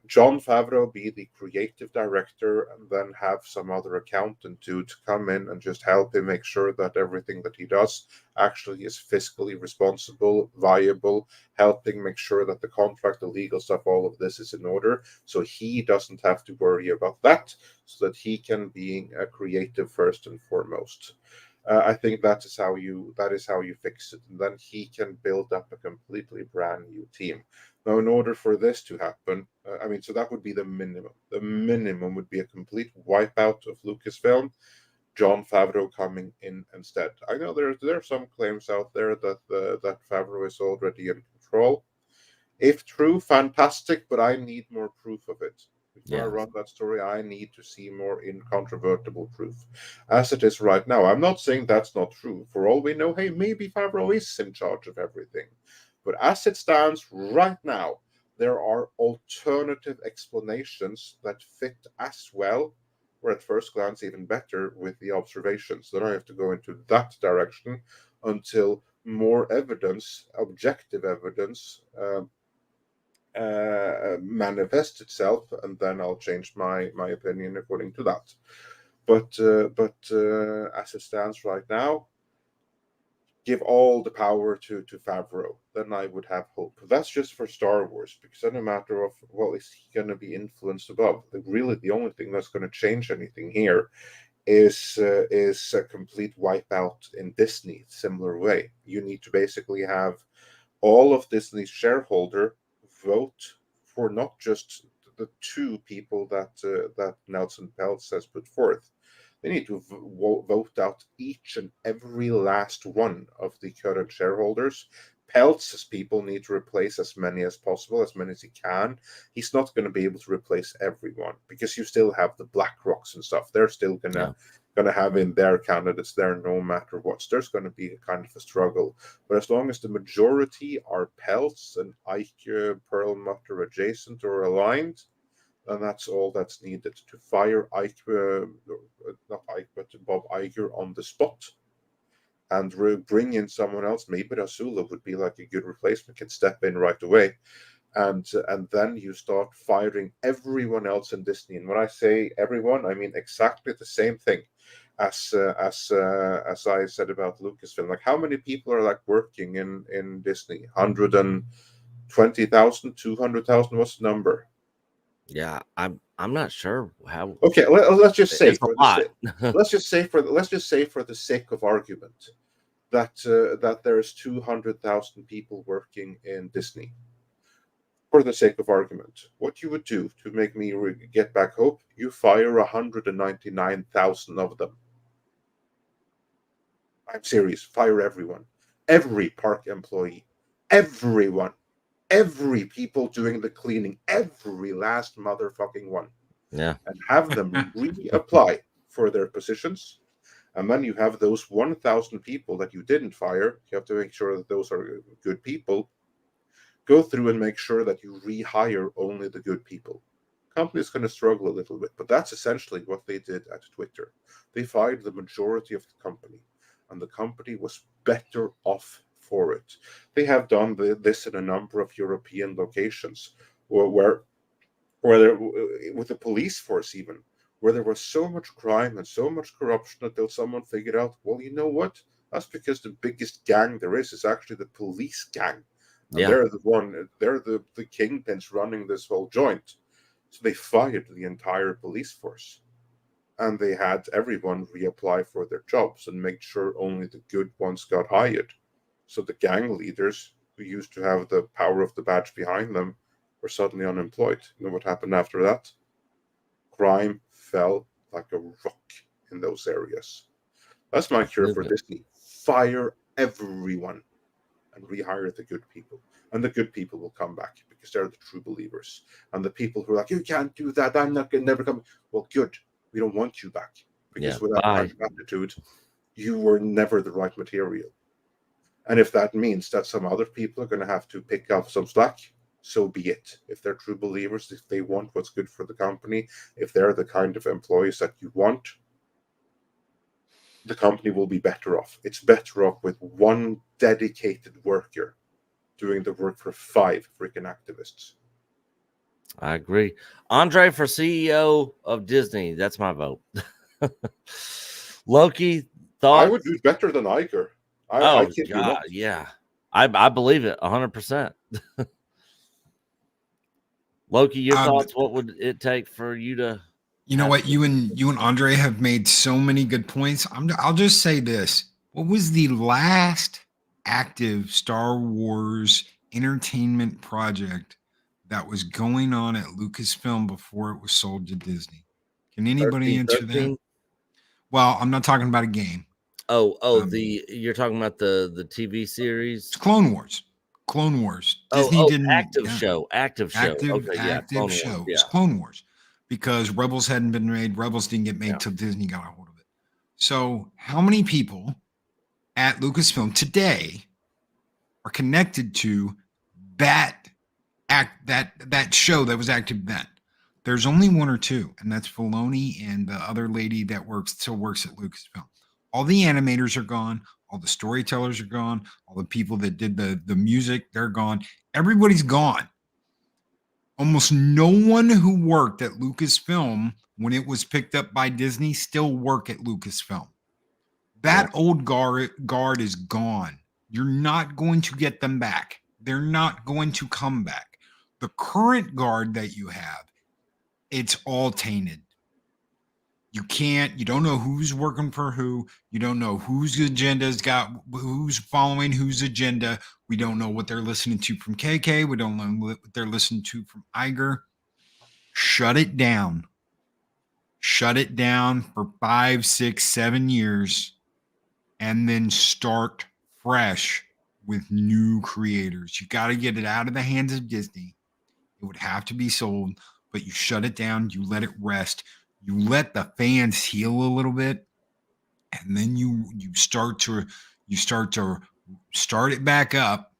S3: Jon Favreau be the creative director, and then have some other accountant dude come in and just help him make sure that everything that he does actually is fiscally responsible, viable, helping make sure that the contract, the legal stuff, all of this is in order, so he doesn't have to worry about that, so that he can be a creative first and foremost. I think that is how you fix it, and then he can build up a completely brand new team. Now, in order for this to happen, so that would be the minimum. The minimum would be a complete wipeout of Lucasfilm, Jon Favreau coming in instead. I know there are some claims out there that that Favreau is already in control. If true, fantastic, but I need more proof of it. Before I run that story, I need to see more incontrovertible proof. As it is right now, I'm not saying that's not true. For all we know, hey, maybe Favreau is in charge of everything. But as it stands right now, there are alternative explanations that fit as well, or at first glance even better, with the observations. Then I have to go into that direction until more evidence, objective evidence, manifests itself, and then I'll change my opinion according to that. But as it stands right now, give all the power to Favreau, then I would have hope. That's just for Star Wars, because then a matter of, well, is he going to be influenced above? Really, the only thing that's going to change anything here is a complete wipeout in Disney. Similar way, you need to basically have all of Disney's shareholder vote for not just the two people that Nelson Peltz has put forth. They need to vote out each and every last one of the current shareholders. Peltz's people need to replace as many as possible, as many as he can. He's not going to be able to replace everyone, because you still have the BlackRocks and stuff. They're still going to have in their candidates there no matter what. So there's going to be a kind of a struggle. But as long as the majority are Peltz and Iger, Perlmutter adjacent or aligned, and that's all that's needed to fire not Ike, but Bob Iger on the spot, and bring in someone else. Maybe Rasula would be like a good replacement, can step in right away, and then you start firing everyone else in Disney. And when I say everyone, I mean exactly the same thing as I said about Lucasfilm. Like, how many people are like working in Disney? 120,000, 200,000? What's the number?
S2: Yeah, I'm not sure how.
S3: Okay, let's just say let's just say for the sake of argument that there's 200,000 people working in Disney. For the sake of argument, what you would do to make me get back hope, you fire 199,000 of them. I'm serious. Fire everyone, every park employee, everyone. Every people doing the cleaning, every last motherfucking one.
S2: Yeah.
S3: And have them reapply for their positions. And then you have those 1,000 people that you didn't fire. You have to make sure that those are good people. Go through and make sure that you rehire only the good people. Company's going to struggle a little bit, but that's essentially what they did at Twitter. They fired the majority of the company, and the company was better off for it. They have done this in a number of European locations where with the police force even, where there was so much crime and so much corruption until someone figured out, well, you know what? That's because the biggest gang there is actually the police gang. And they're the kingpins running this whole joint. So they fired the entire police force. And they had everyone reapply for their jobs and make sure only the good ones got hired. So the gang leaders who used to have the power of the badge behind them were suddenly unemployed. You know what happened after that? Crime fell like a rock in those areas. That's my cure for Disney. Fire everyone. and rehire the good people. And the good people will come back because they're the true believers. And the people who are like, you can't do that, I'm not going to never come. Well, good. We don't want you back. Because with that kind of attitude, you were never the right material. And if that means that some other people are going to have to pick up some slack, so be it. If they're true believers, if they want what's good for the company, if they're the kind of employees that you want, the company will be better off. It's better off with one dedicated worker doing the work for 5 freaking activists.
S2: I agree. Andre for CEO of Disney. That's my vote. Loki, thoughts?
S3: I would do better than Iger.
S2: God, yeah. I believe it 100%. Loki, your thoughts? What would it take for you to?
S4: You know what? You and Andre have made so many good points. I'll just say this: what was the last active Star Wars entertainment project that was going on at Lucasfilm before it was sold to Disney? Can anybody answer that? Well, I'm not talking about a game.
S2: You're talking about the TV series.
S4: It's Clone Wars. Clone Wars. Disney didn't
S2: active show.
S4: Active show. It's Clone Wars, because Rebels hadn't been made. Rebels didn't get made till Disney got a hold of it. So, how many people at Lucasfilm today are connected to that show that was active then? There's only 1 or 2, and that's Filoni and the other lady that still works at Lucasfilm. All the animators are gone. All the storytellers are gone. All the people that did the music, they're gone. Everybody's gone. Almost no one who worked at Lucasfilm when it was picked up by Disney still work at Lucasfilm. That old guard is gone. You're not going to get them back. They're not going to come back. The current guard that you have, it's all tainted. You don't know who's working for who. You don't know whose who's following whose agenda. We don't know what they're listening to from KK. We don't know what they're listening to from Iger. Shut it down. Shut it down for 5, 6, 7 years, and then start fresh with new creators. You got to get it out of the hands of Disney. It would have to be sold, but you shut it down. You let it rest. You let the fans heal a little bit, and then you start to start it back up.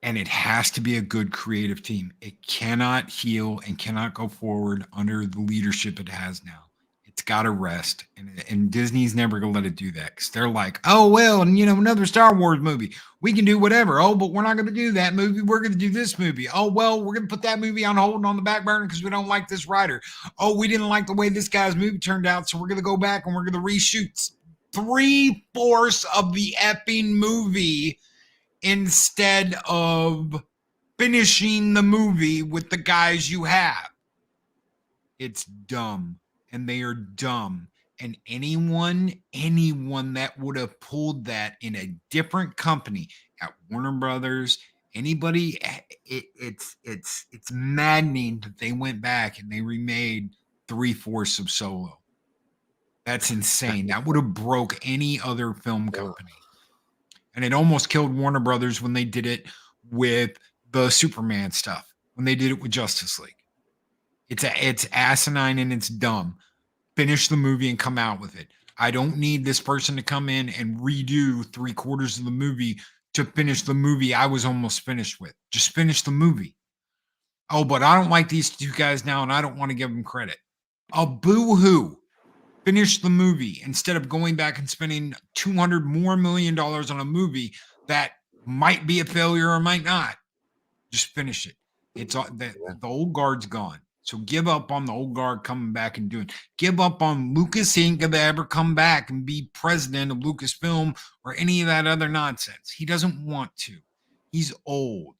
S4: And it has to be a good creative team. It cannot heal and cannot go forward under the leadership it has now. It's got to rest. And Disney's never going to let it do that, because they're like, oh, well, and another Star Wars movie. We can do whatever. Oh, but we're not going to do that movie. We're going to do this movie. Oh, well, we're going to put that movie on hold and on the back burner because we don't like this writer. Oh, we didn't like the way this guy's movie turned out, so we're going to go back and we're going to reshoot 3/4 of the effing movie instead of finishing the movie with the guys you have. It's dumb. And they are dumb. And anyone that would have pulled that in a different company at Warner Brothers, anybody, it's maddening that they went back and they remade 3/4 of Solo. That's insane. That would have broke any other film company. And it almost killed Warner Brothers when they did it with the Superman stuff, when they did it with Justice League. It's asinine and it's dumb. Finish the movie and come out with it. I don't need this person to come in and redo 3/4 of the movie to finish the movie I was almost finished with. Just finish the movie. Oh, but I don't like these 2 guys now and I don't want to give them credit. Oh, boo-hoo. Finish the movie instead of going back and spending $200 million more on a movie that might be a failure or might not. Just finish it. It's the old guard's gone. So give up on the old guard coming back and doing. Give up on Lucas Inc. if they ever come back and be president of Lucasfilm or any of that other nonsense. He doesn't want to. He's old.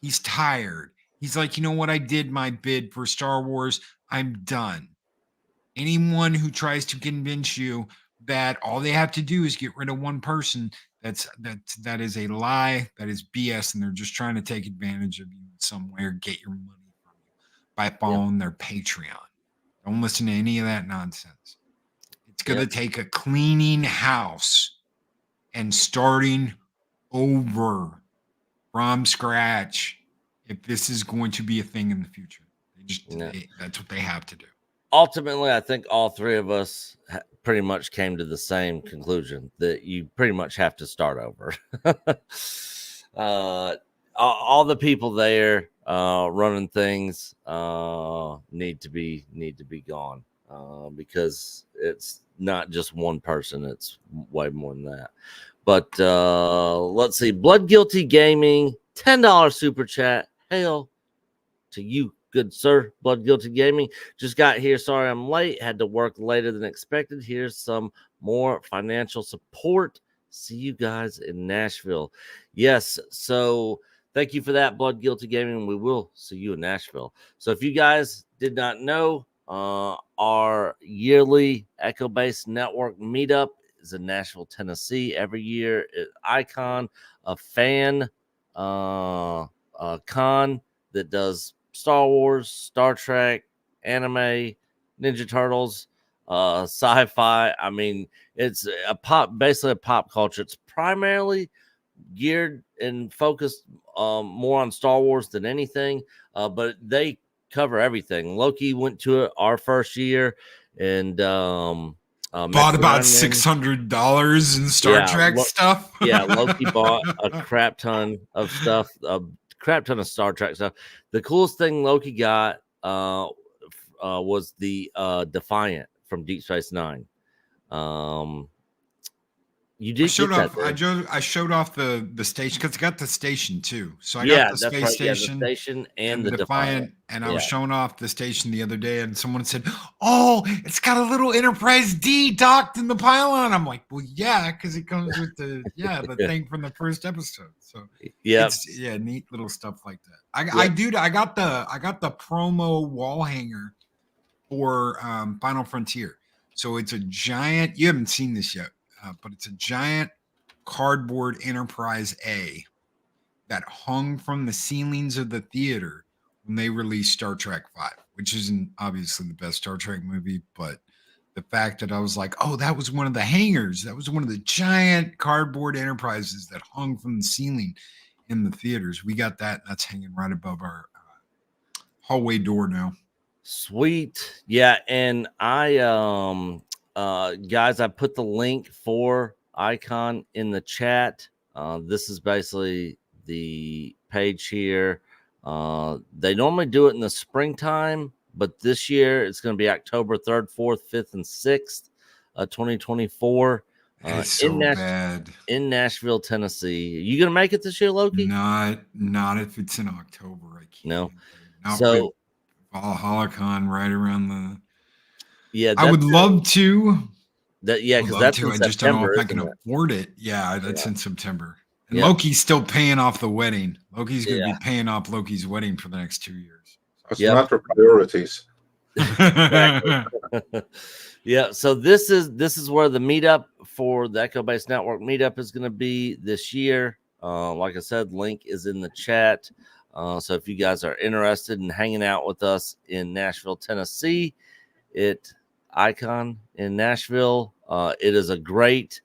S4: He's tired. He's like, you know what? I did my bid for Star Wars. I'm done. Anyone who tries to convince you that all they have to do is get rid of one person, that is a lie. That is BS, and they're just trying to take advantage of you in some way or get your money from you by following their Patreon. Don't listen to any of that nonsense. It's going to take a cleaning house and starting over from scratch if this is going to be a thing in the future. That's what they have to do.
S2: Ultimately, I think all three of us pretty much came to the same conclusion that you pretty much have to start over. All the people there running things need to be gone because it's not just one person; it's way more than that. But let's see, Blood Guilty Gaming, $10 super chat. Hail to you, good sir. Blood Guilty Gaming just got here. Sorry I'm late. Had to work later than expected. Here's some more financial support. See you guys in Nashville. Yes, so thank you for that, Blood Guilty Gaming. We will see you in Nashville. So if you guys did not know, our yearly Echo Base Network meetup is in Nashville, Tennessee every year at Icon, a fan con that does Star Wars, Star Trek, anime, Ninja Turtles, sci-fi. I mean, it's basically a pop culture. It's primarily geared and focused more on Star Wars than anything, but they cover everything. Loki went to it our first year, and
S4: bought about $600 in Star Trek stuff.
S2: Yeah, Loki bought a crap ton of stuff, crap ton of Star Trek stuff. The coolest thing Loki got was the Defiant from Deep Space Nine. You did.
S4: I showed off the station because I got the station too. So I got the space station,
S2: the station and the Defiant.
S4: And I was showing off the station the other day, and someone said, "Oh, it's got a little Enterprise D docked in the pylon." I'm like, "Well, yeah, because it comes with the thing from the first episode." So neat little stuff like that. I got the promo wall hanger for Final Frontier. So it's a giant. You haven't seen this yet. But it's a giant cardboard Enterprise A that hung from the ceilings of the theater when they released Star Trek V, which isn't obviously the best Star Trek movie, but the fact that I was like, oh, that was one of the hangers. That was one of the giant cardboard Enterprises that hung from the ceiling in the theaters. We got that. That's hanging right above our hallway door now.
S2: Sweet. Yeah, and guys, I put the link for Icon in the chat. This is basically the page here. They normally do it in the springtime, but this year it's going to be October 3rd, 4th, 5th, and 6th, 2024.
S4: It's so bad.
S2: In Nashville, Tennessee. You going to make it this year, Loki?
S4: Not if it's in October. I can't.
S2: No.
S4: Not
S2: so
S4: HoloCon right around the.
S2: Yeah,
S4: I would love to.
S2: Because that's in September.
S4: I just don't know if I can afford it. Yeah, that's in September. And Loki's still paying off the wedding. Loki's going to be paying off Loki's wedding for the next 2 years.
S3: It's not for priorities.
S2: Yeah, so this is where the meetup for the Echo Base Network meetup is going to be this year. Like I said, link is in the chat. So if you guys are interested in hanging out with us in Nashville, Tennessee, Icon in Nashville, it is a great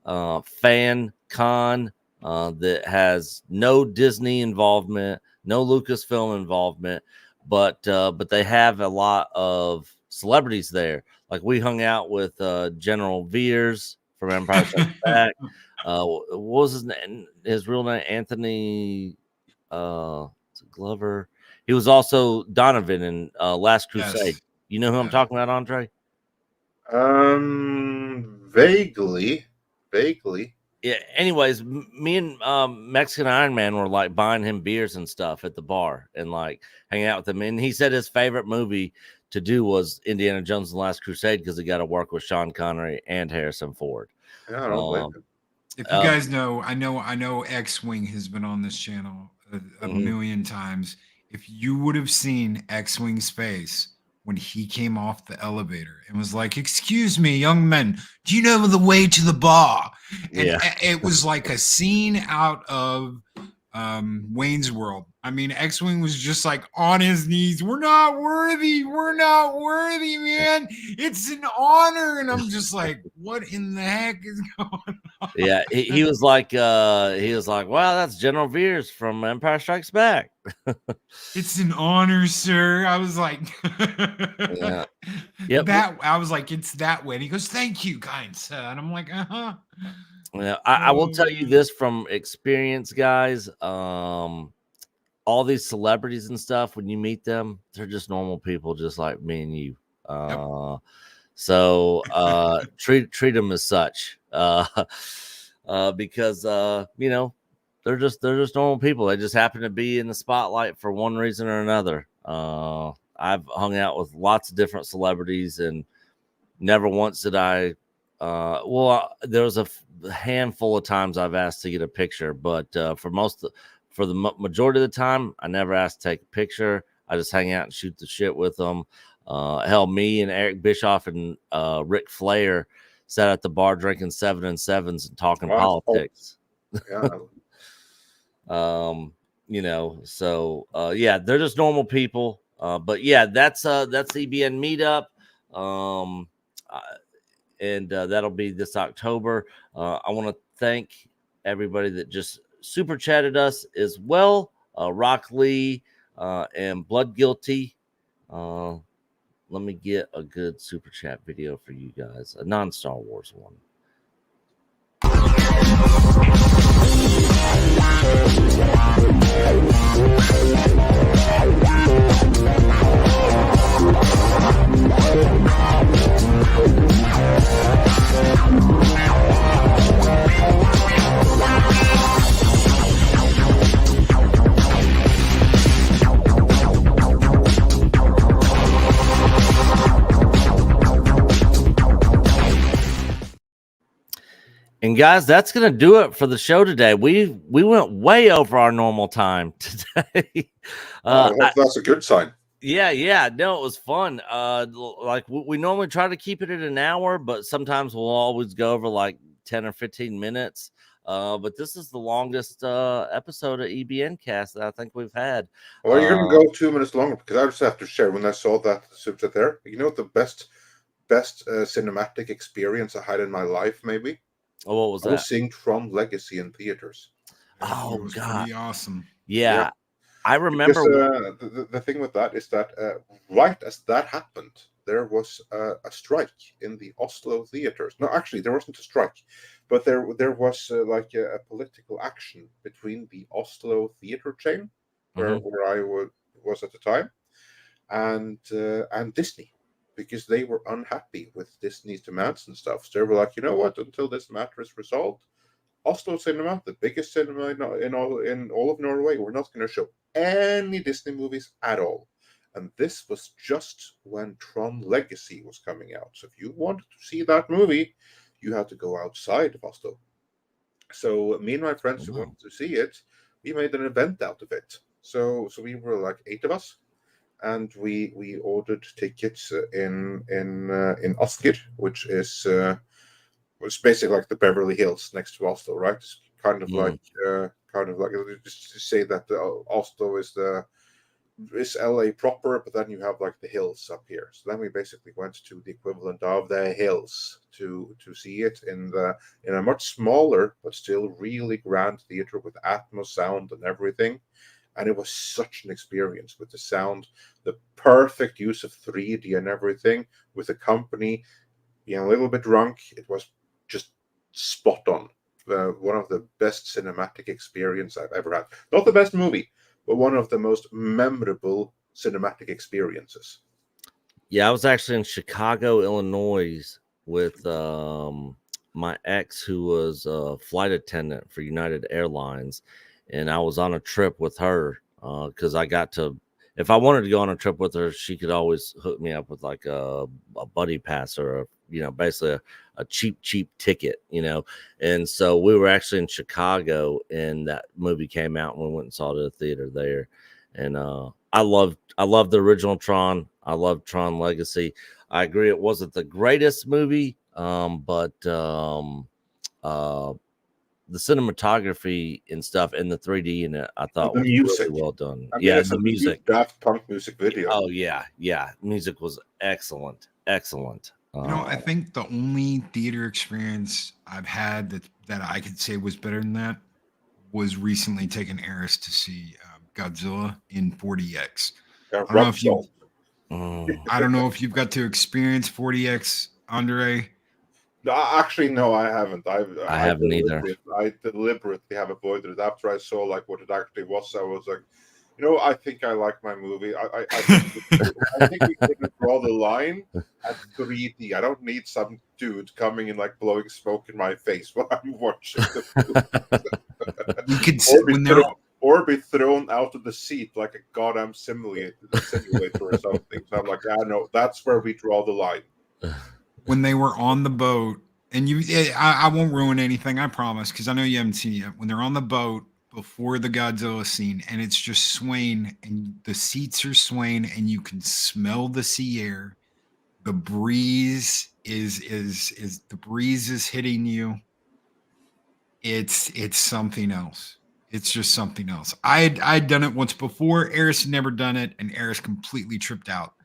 S2: fan con that has no Disney involvement, no Lucasfilm involvement, but they have a lot of celebrities there. Like we hung out with General Veers from Empire Strikes Back. What was his name? His real name, Anthony Glover. He was also Donovan in Last Crusade. Yes. You know who I'm talking about, Andre?
S3: Vaguely.
S2: Yeah. Anyways, me and Mexican Iron Man were like buying him beers and stuff at the bar and like hanging out with him. And he said his favorite movie to do was Indiana Jones and the Last Crusade because he got to work with Sean Connery and Harrison Ford.
S3: Yeah, I don't blame him.
S4: If you guys know, I know X-Wing has been on this channel a million times. If you would have seen X-Wing's face when he came off the elevator and was like, "Excuse me, young men, do you know the way to the bar?" And it was like a scene out of Wayne's World. I mean, X-Wing was just like on his knees. We're not worthy, man. It's an honor. And I'm just like, what in the heck is going
S2: Yeah, he was like, wow, that's General Veers from Empire Strikes Back.
S4: It's an honor, sir. I was like,
S2: Yeah. Yep.
S4: That I was like, it's that way. And he goes, thank you, kind sir. And I'm like,
S2: Yeah, I will tell you this from experience, guys. All these celebrities and stuff, when you meet them, they're just normal people, just like me and you. So treat them as such, because you know, they're just normal people. They just happen to be in the spotlight for one reason or another. I've hung out with lots of different celebrities, and never once did I. There was a handful of times I've asked to get a picture, but for the majority of the time, I never asked to take a picture. I just hang out and shoot the shit with them. Hell, me and Eric Bischoff and Ric Flair sat at the bar drinking 7 and 7s and talking politics.
S3: Yeah.
S2: You know, so yeah, they're just normal people. But yeah, that's EBN meetup. And that'll be this October. I want to thank everybody that just super chatted us as well. Rock Lee and Blood Guilty. Let me get a good super chat video for you guys, a non-Star Wars one. And guys, that's gonna do it for the show today. We went way over our normal time today.
S3: I hope that's a good sign.
S2: Yeah. No, it was fun. Like we normally try to keep it at an hour, but sometimes we'll always go over like 10 or 15 minutes. But this is the longest episode of EBN Cast that I think we've had.
S3: Well, you're gonna go 2 minutes longer because I just have to share when I saw that subset there. You know, the best cinematic experience I had in my life, maybe.
S2: Oh, what was that?
S3: I was seeing Tron Legacy in theaters.
S2: Oh,
S4: it was
S2: God.
S4: pretty awesome.
S2: Yeah. I remember.
S3: Because, the thing with that is that right as that happened, there was a strike in the Oslo theaters. No, actually, there wasn't a strike, but there was like a political action between the Oslo theater chain, where I was at the time, and Disney, because they were unhappy with Disney's demands and stuff. So they were like, you know what? Until this matter is resolved, Oslo Cinema, the biggest cinema in all of Norway, we're not going to show any Disney movies at all. And this was just when Tron Legacy was coming out. So if you wanted to see that movie, you had to go outside of Oslo. So me and my friends who wanted to see it, we made an event out of it. So we were like 8 of us. And we ordered tickets in Asker, which is basically like the Beverly Hills next to Oslo, right? It's kind of like just to say that Oslo is LA proper, but then you have like the hills up here. So then we basically went to the equivalent of the hills to see it in a much smaller but still really grand theater with Atmos sound and everything. And it was such an experience with the sound, the perfect use of 3D and everything, with the company being a little bit drunk. It was just spot on. One of the best cinematic experience I've ever had. Not the best movie, but one of the most memorable cinematic experiences.
S2: Yeah, I was actually in Chicago, Illinois with my ex, who was a flight attendant for United Airlines. And I was on a trip with her because I got to, if I wanted to go on a trip with her, she could always hook me up with like a buddy pass or, basically a cheap ticket, And so we were actually in Chicago and that movie came out and we went and saw it at the theater there. And I loved the original Tron. I loved Tron Legacy. I agree it wasn't the greatest movie, but the cinematography and stuff and the 3D in it, I thought
S3: the
S2: was
S3: music.
S2: really well done.
S3: I mean,
S2: Yeah,
S3: it's
S2: the music.
S3: Daft Punk music video.
S2: Oh yeah. Music was excellent.
S4: I think the only theater experience I've had that I could say was better than that was recently taking Eris to see Godzilla in 40X. I don't know if you. I don't know if you've got to experience 40X, Andre.
S3: No, actually, no, I haven't.
S2: I haven't either.
S3: I deliberately have avoided it. After I saw like what it actually was, I was like, I think I like my movie. I think we can draw the line at 3D. I don't need some dude coming in like blowing smoke in my face while I'm watching the movie.
S4: You could
S3: or be thrown out of the seat like a goddamn simulator or something. So I'm like, no, that's where we draw the line.
S4: When they were on the boat, and I won't ruin anything, I promise, because I know you haven't seen it yet. When they're on the boat before the Godzilla scene, and it's just swaying, and the seats are swaying, and you can smell the sea air. The breeze is the breeze is hitting you. It's something else. It's just something else. I'd done it once before. Eris had never done it, and Eris completely tripped out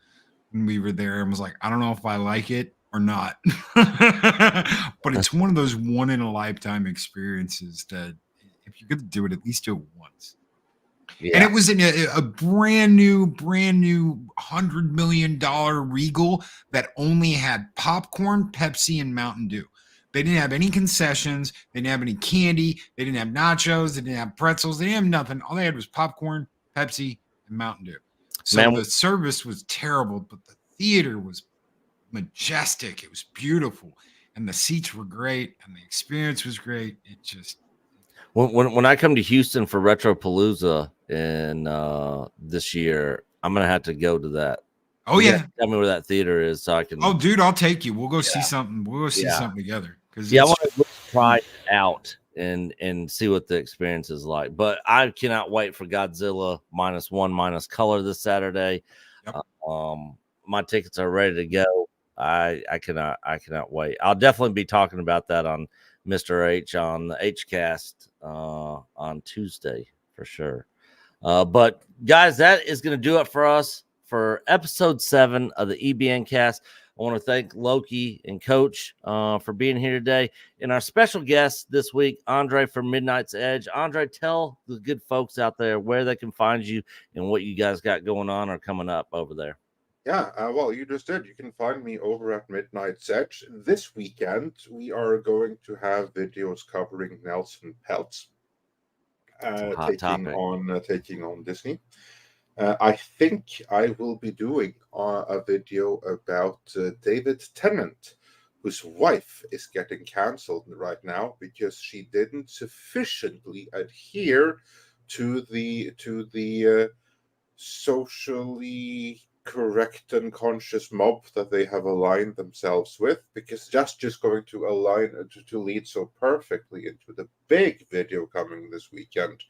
S4: when we were there and was like, I don't know if I like it or not. But it's one of those one in a lifetime experiences that if you're going to do it, at least do it once. Yeah. And it was in a brand new $100 million Regal that only had popcorn, Pepsi, and Mountain Dew. They didn't have any concessions. They didn't have any candy. They didn't have nachos. They didn't have pretzels. They didn't have nothing. All they had was popcorn, Pepsi, and Mountain Dew. So the service was terrible, but the theater was majestic. It was beautiful. And the seats were great. And the experience was great. It just...
S2: When I come to Houston for Retropalooza in this year, I'm going to have to go to that.
S4: Oh, yeah.
S2: Tell me where that theater is so I can...
S4: Oh, dude, I'll take you. We'll go see something. We'll go see something together.
S2: I want to try it out and see what the experience is like. But I cannot wait for Godzilla -1 color this Saturday. Yep. My tickets are ready to go. I cannot wait. I'll definitely be talking about that on Mr. H on the Hcast on Tuesday for sure. But guys, that is going to do it for us for episode 7 of the EBN cast. I want to thank Loki and Coach for being here today. And our special guest this week, Andre from Midnight's Edge. Andre, tell the good folks out there where they can find you and what you guys got going on or coming up over there.
S3: Yeah, well, you just did. You can find me over at Midnight's Edge. This weekend, we are going to have videos covering Nelson Peltz taking on Disney. I think I will be doing a video about David Tennant, whose wife is getting canceled right now because she didn't sufficiently adhere to the socially correct and conscious mob that they have aligned themselves with, because that's just going to align to lead so perfectly into the big video coming this weekend.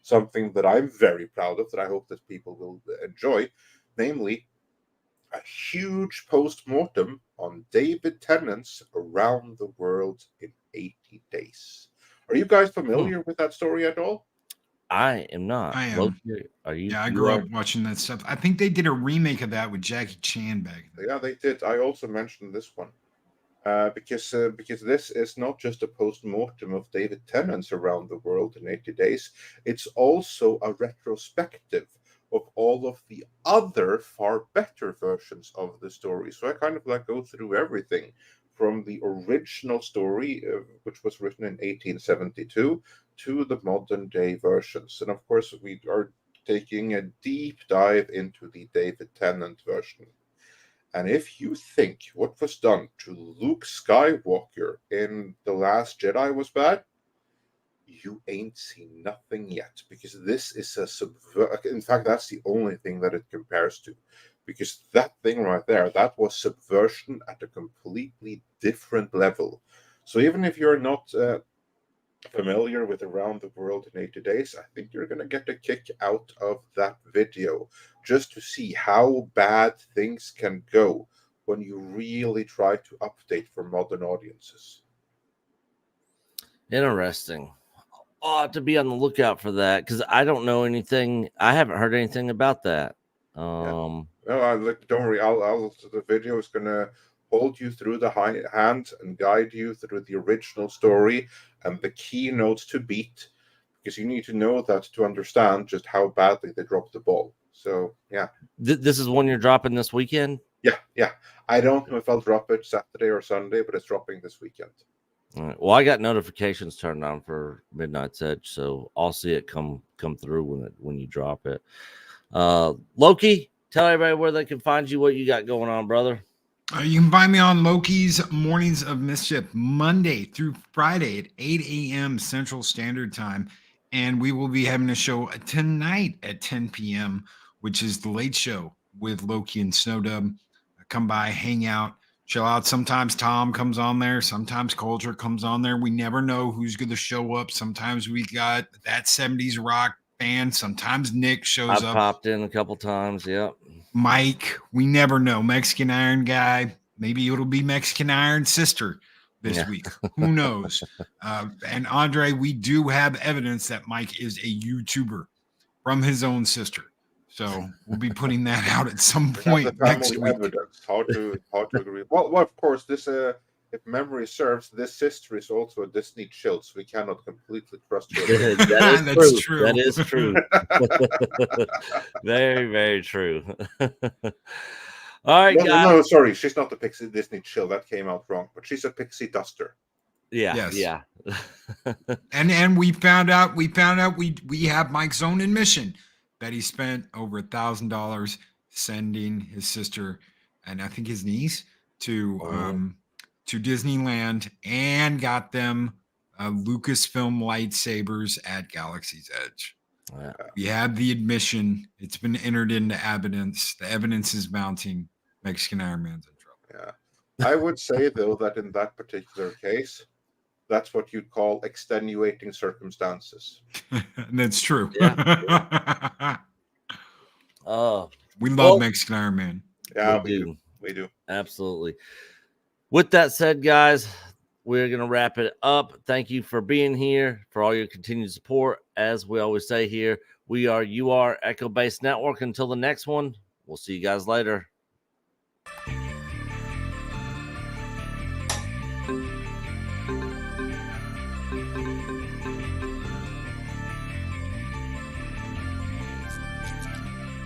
S3: Something that I'm very proud of, that I hope that people will enjoy, namely a huge post-mortem on David Tennant's Around the World in 80 Days. Are you guys familiar with that story at all?
S2: I am not.
S4: I am.
S2: Are you?
S4: Yeah, I grew up watching that stuff. I think they did a remake of that with Jackie Chan back then.
S3: Yeah, they did. I also mentioned this one. Because this is not just a post-mortem of David Tennant's Around the World in 80 Days. It's also a retrospective of all of the other far better versions of the story. So I kind of go through everything from the original story, which was written in 1872, to the modern day versions. And of course, we are taking a deep dive into the David Tennant version. And if you think what was done to Luke Skywalker in The Last Jedi was bad, you ain't seen nothing yet. Because this is in fact, that's the only thing that it compares to. Because that thing right there, that was subversion at a completely different level. So even if you're not familiar with Around the World in 80 Days, I think you're going to get a kick out of that video, just to see how bad things can go when you really try to update for modern audiences.
S2: Interesting. I'll have to be on the lookout for that, because I don't know anything. I haven't heard anything about that.
S3: No, don't worry. The video is going to hold you through the hand and guide you through the original story and the key notes to beat, because you need to know that to understand just how badly they dropped the ball. So, yeah.
S2: This is one you're dropping this weekend?
S3: Yeah. I don't know if I'll drop it Saturday or Sunday, but it's dropping this weekend.
S2: All right. Well, I got notifications turned on for Midnight's Edge, so I'll see it come through when you drop it. Loki, tell everybody where they can find you, what you got going on, brother.
S4: You can find me on Loki's Mornings of Mischief Monday through Friday at 8 a.m. Central Standard Time. And we will be having a show tonight at 10 p.m., which is the late show with Loki and Snowdub. Come by, hang out, chill out. Sometimes Tom comes on there. Sometimes Culture comes on there. We never know who's going to show up. Sometimes we got that 70s rock band. Sometimes Nick shows
S2: I've
S4: up.
S2: popped in a couple times. Yep.
S4: Mike, we never know. Mexican Iron Guy. Maybe it'll be Mexican Iron Sister this week. Who knows? And Andre, we do have evidence that Mike is a YouTuber from his own sister. So we'll be putting that out at some point next week.
S3: Evidence. How to agree? Well, of course, this if memory serves, this sister is also a Disney child, so we cannot completely trust her.
S2: That's true. That is true. Very, very true. All right, guys.
S3: No, sorry, she's not a pixie Disney chill. That came out wrong, but she's a pixie duster.
S2: Yeah,
S4: yes.
S2: Yeah.
S4: and we found out we have Mike's own admission that he spent over $1,000 sending his sister and I think his niece to Disneyland and got them Lucasfilm lightsabers at Galaxy's Edge.
S2: Yeah.
S4: We have the admission. It's been entered into evidence. The evidence is mounting. Mexican Iron Man's in trouble.
S3: Yeah. I would say, though, that in that particular case, that's what you'd call extenuating circumstances.
S4: That's true.
S2: Yeah.
S4: We love Mexican Iron Man.
S3: Yeah, we do.
S2: Absolutely. With that said, guys, we're going to wrap it up. Thank you for being here, for all your continued support. As we always say here, you are Echo Base Network. Until the next one, we'll see you guys later.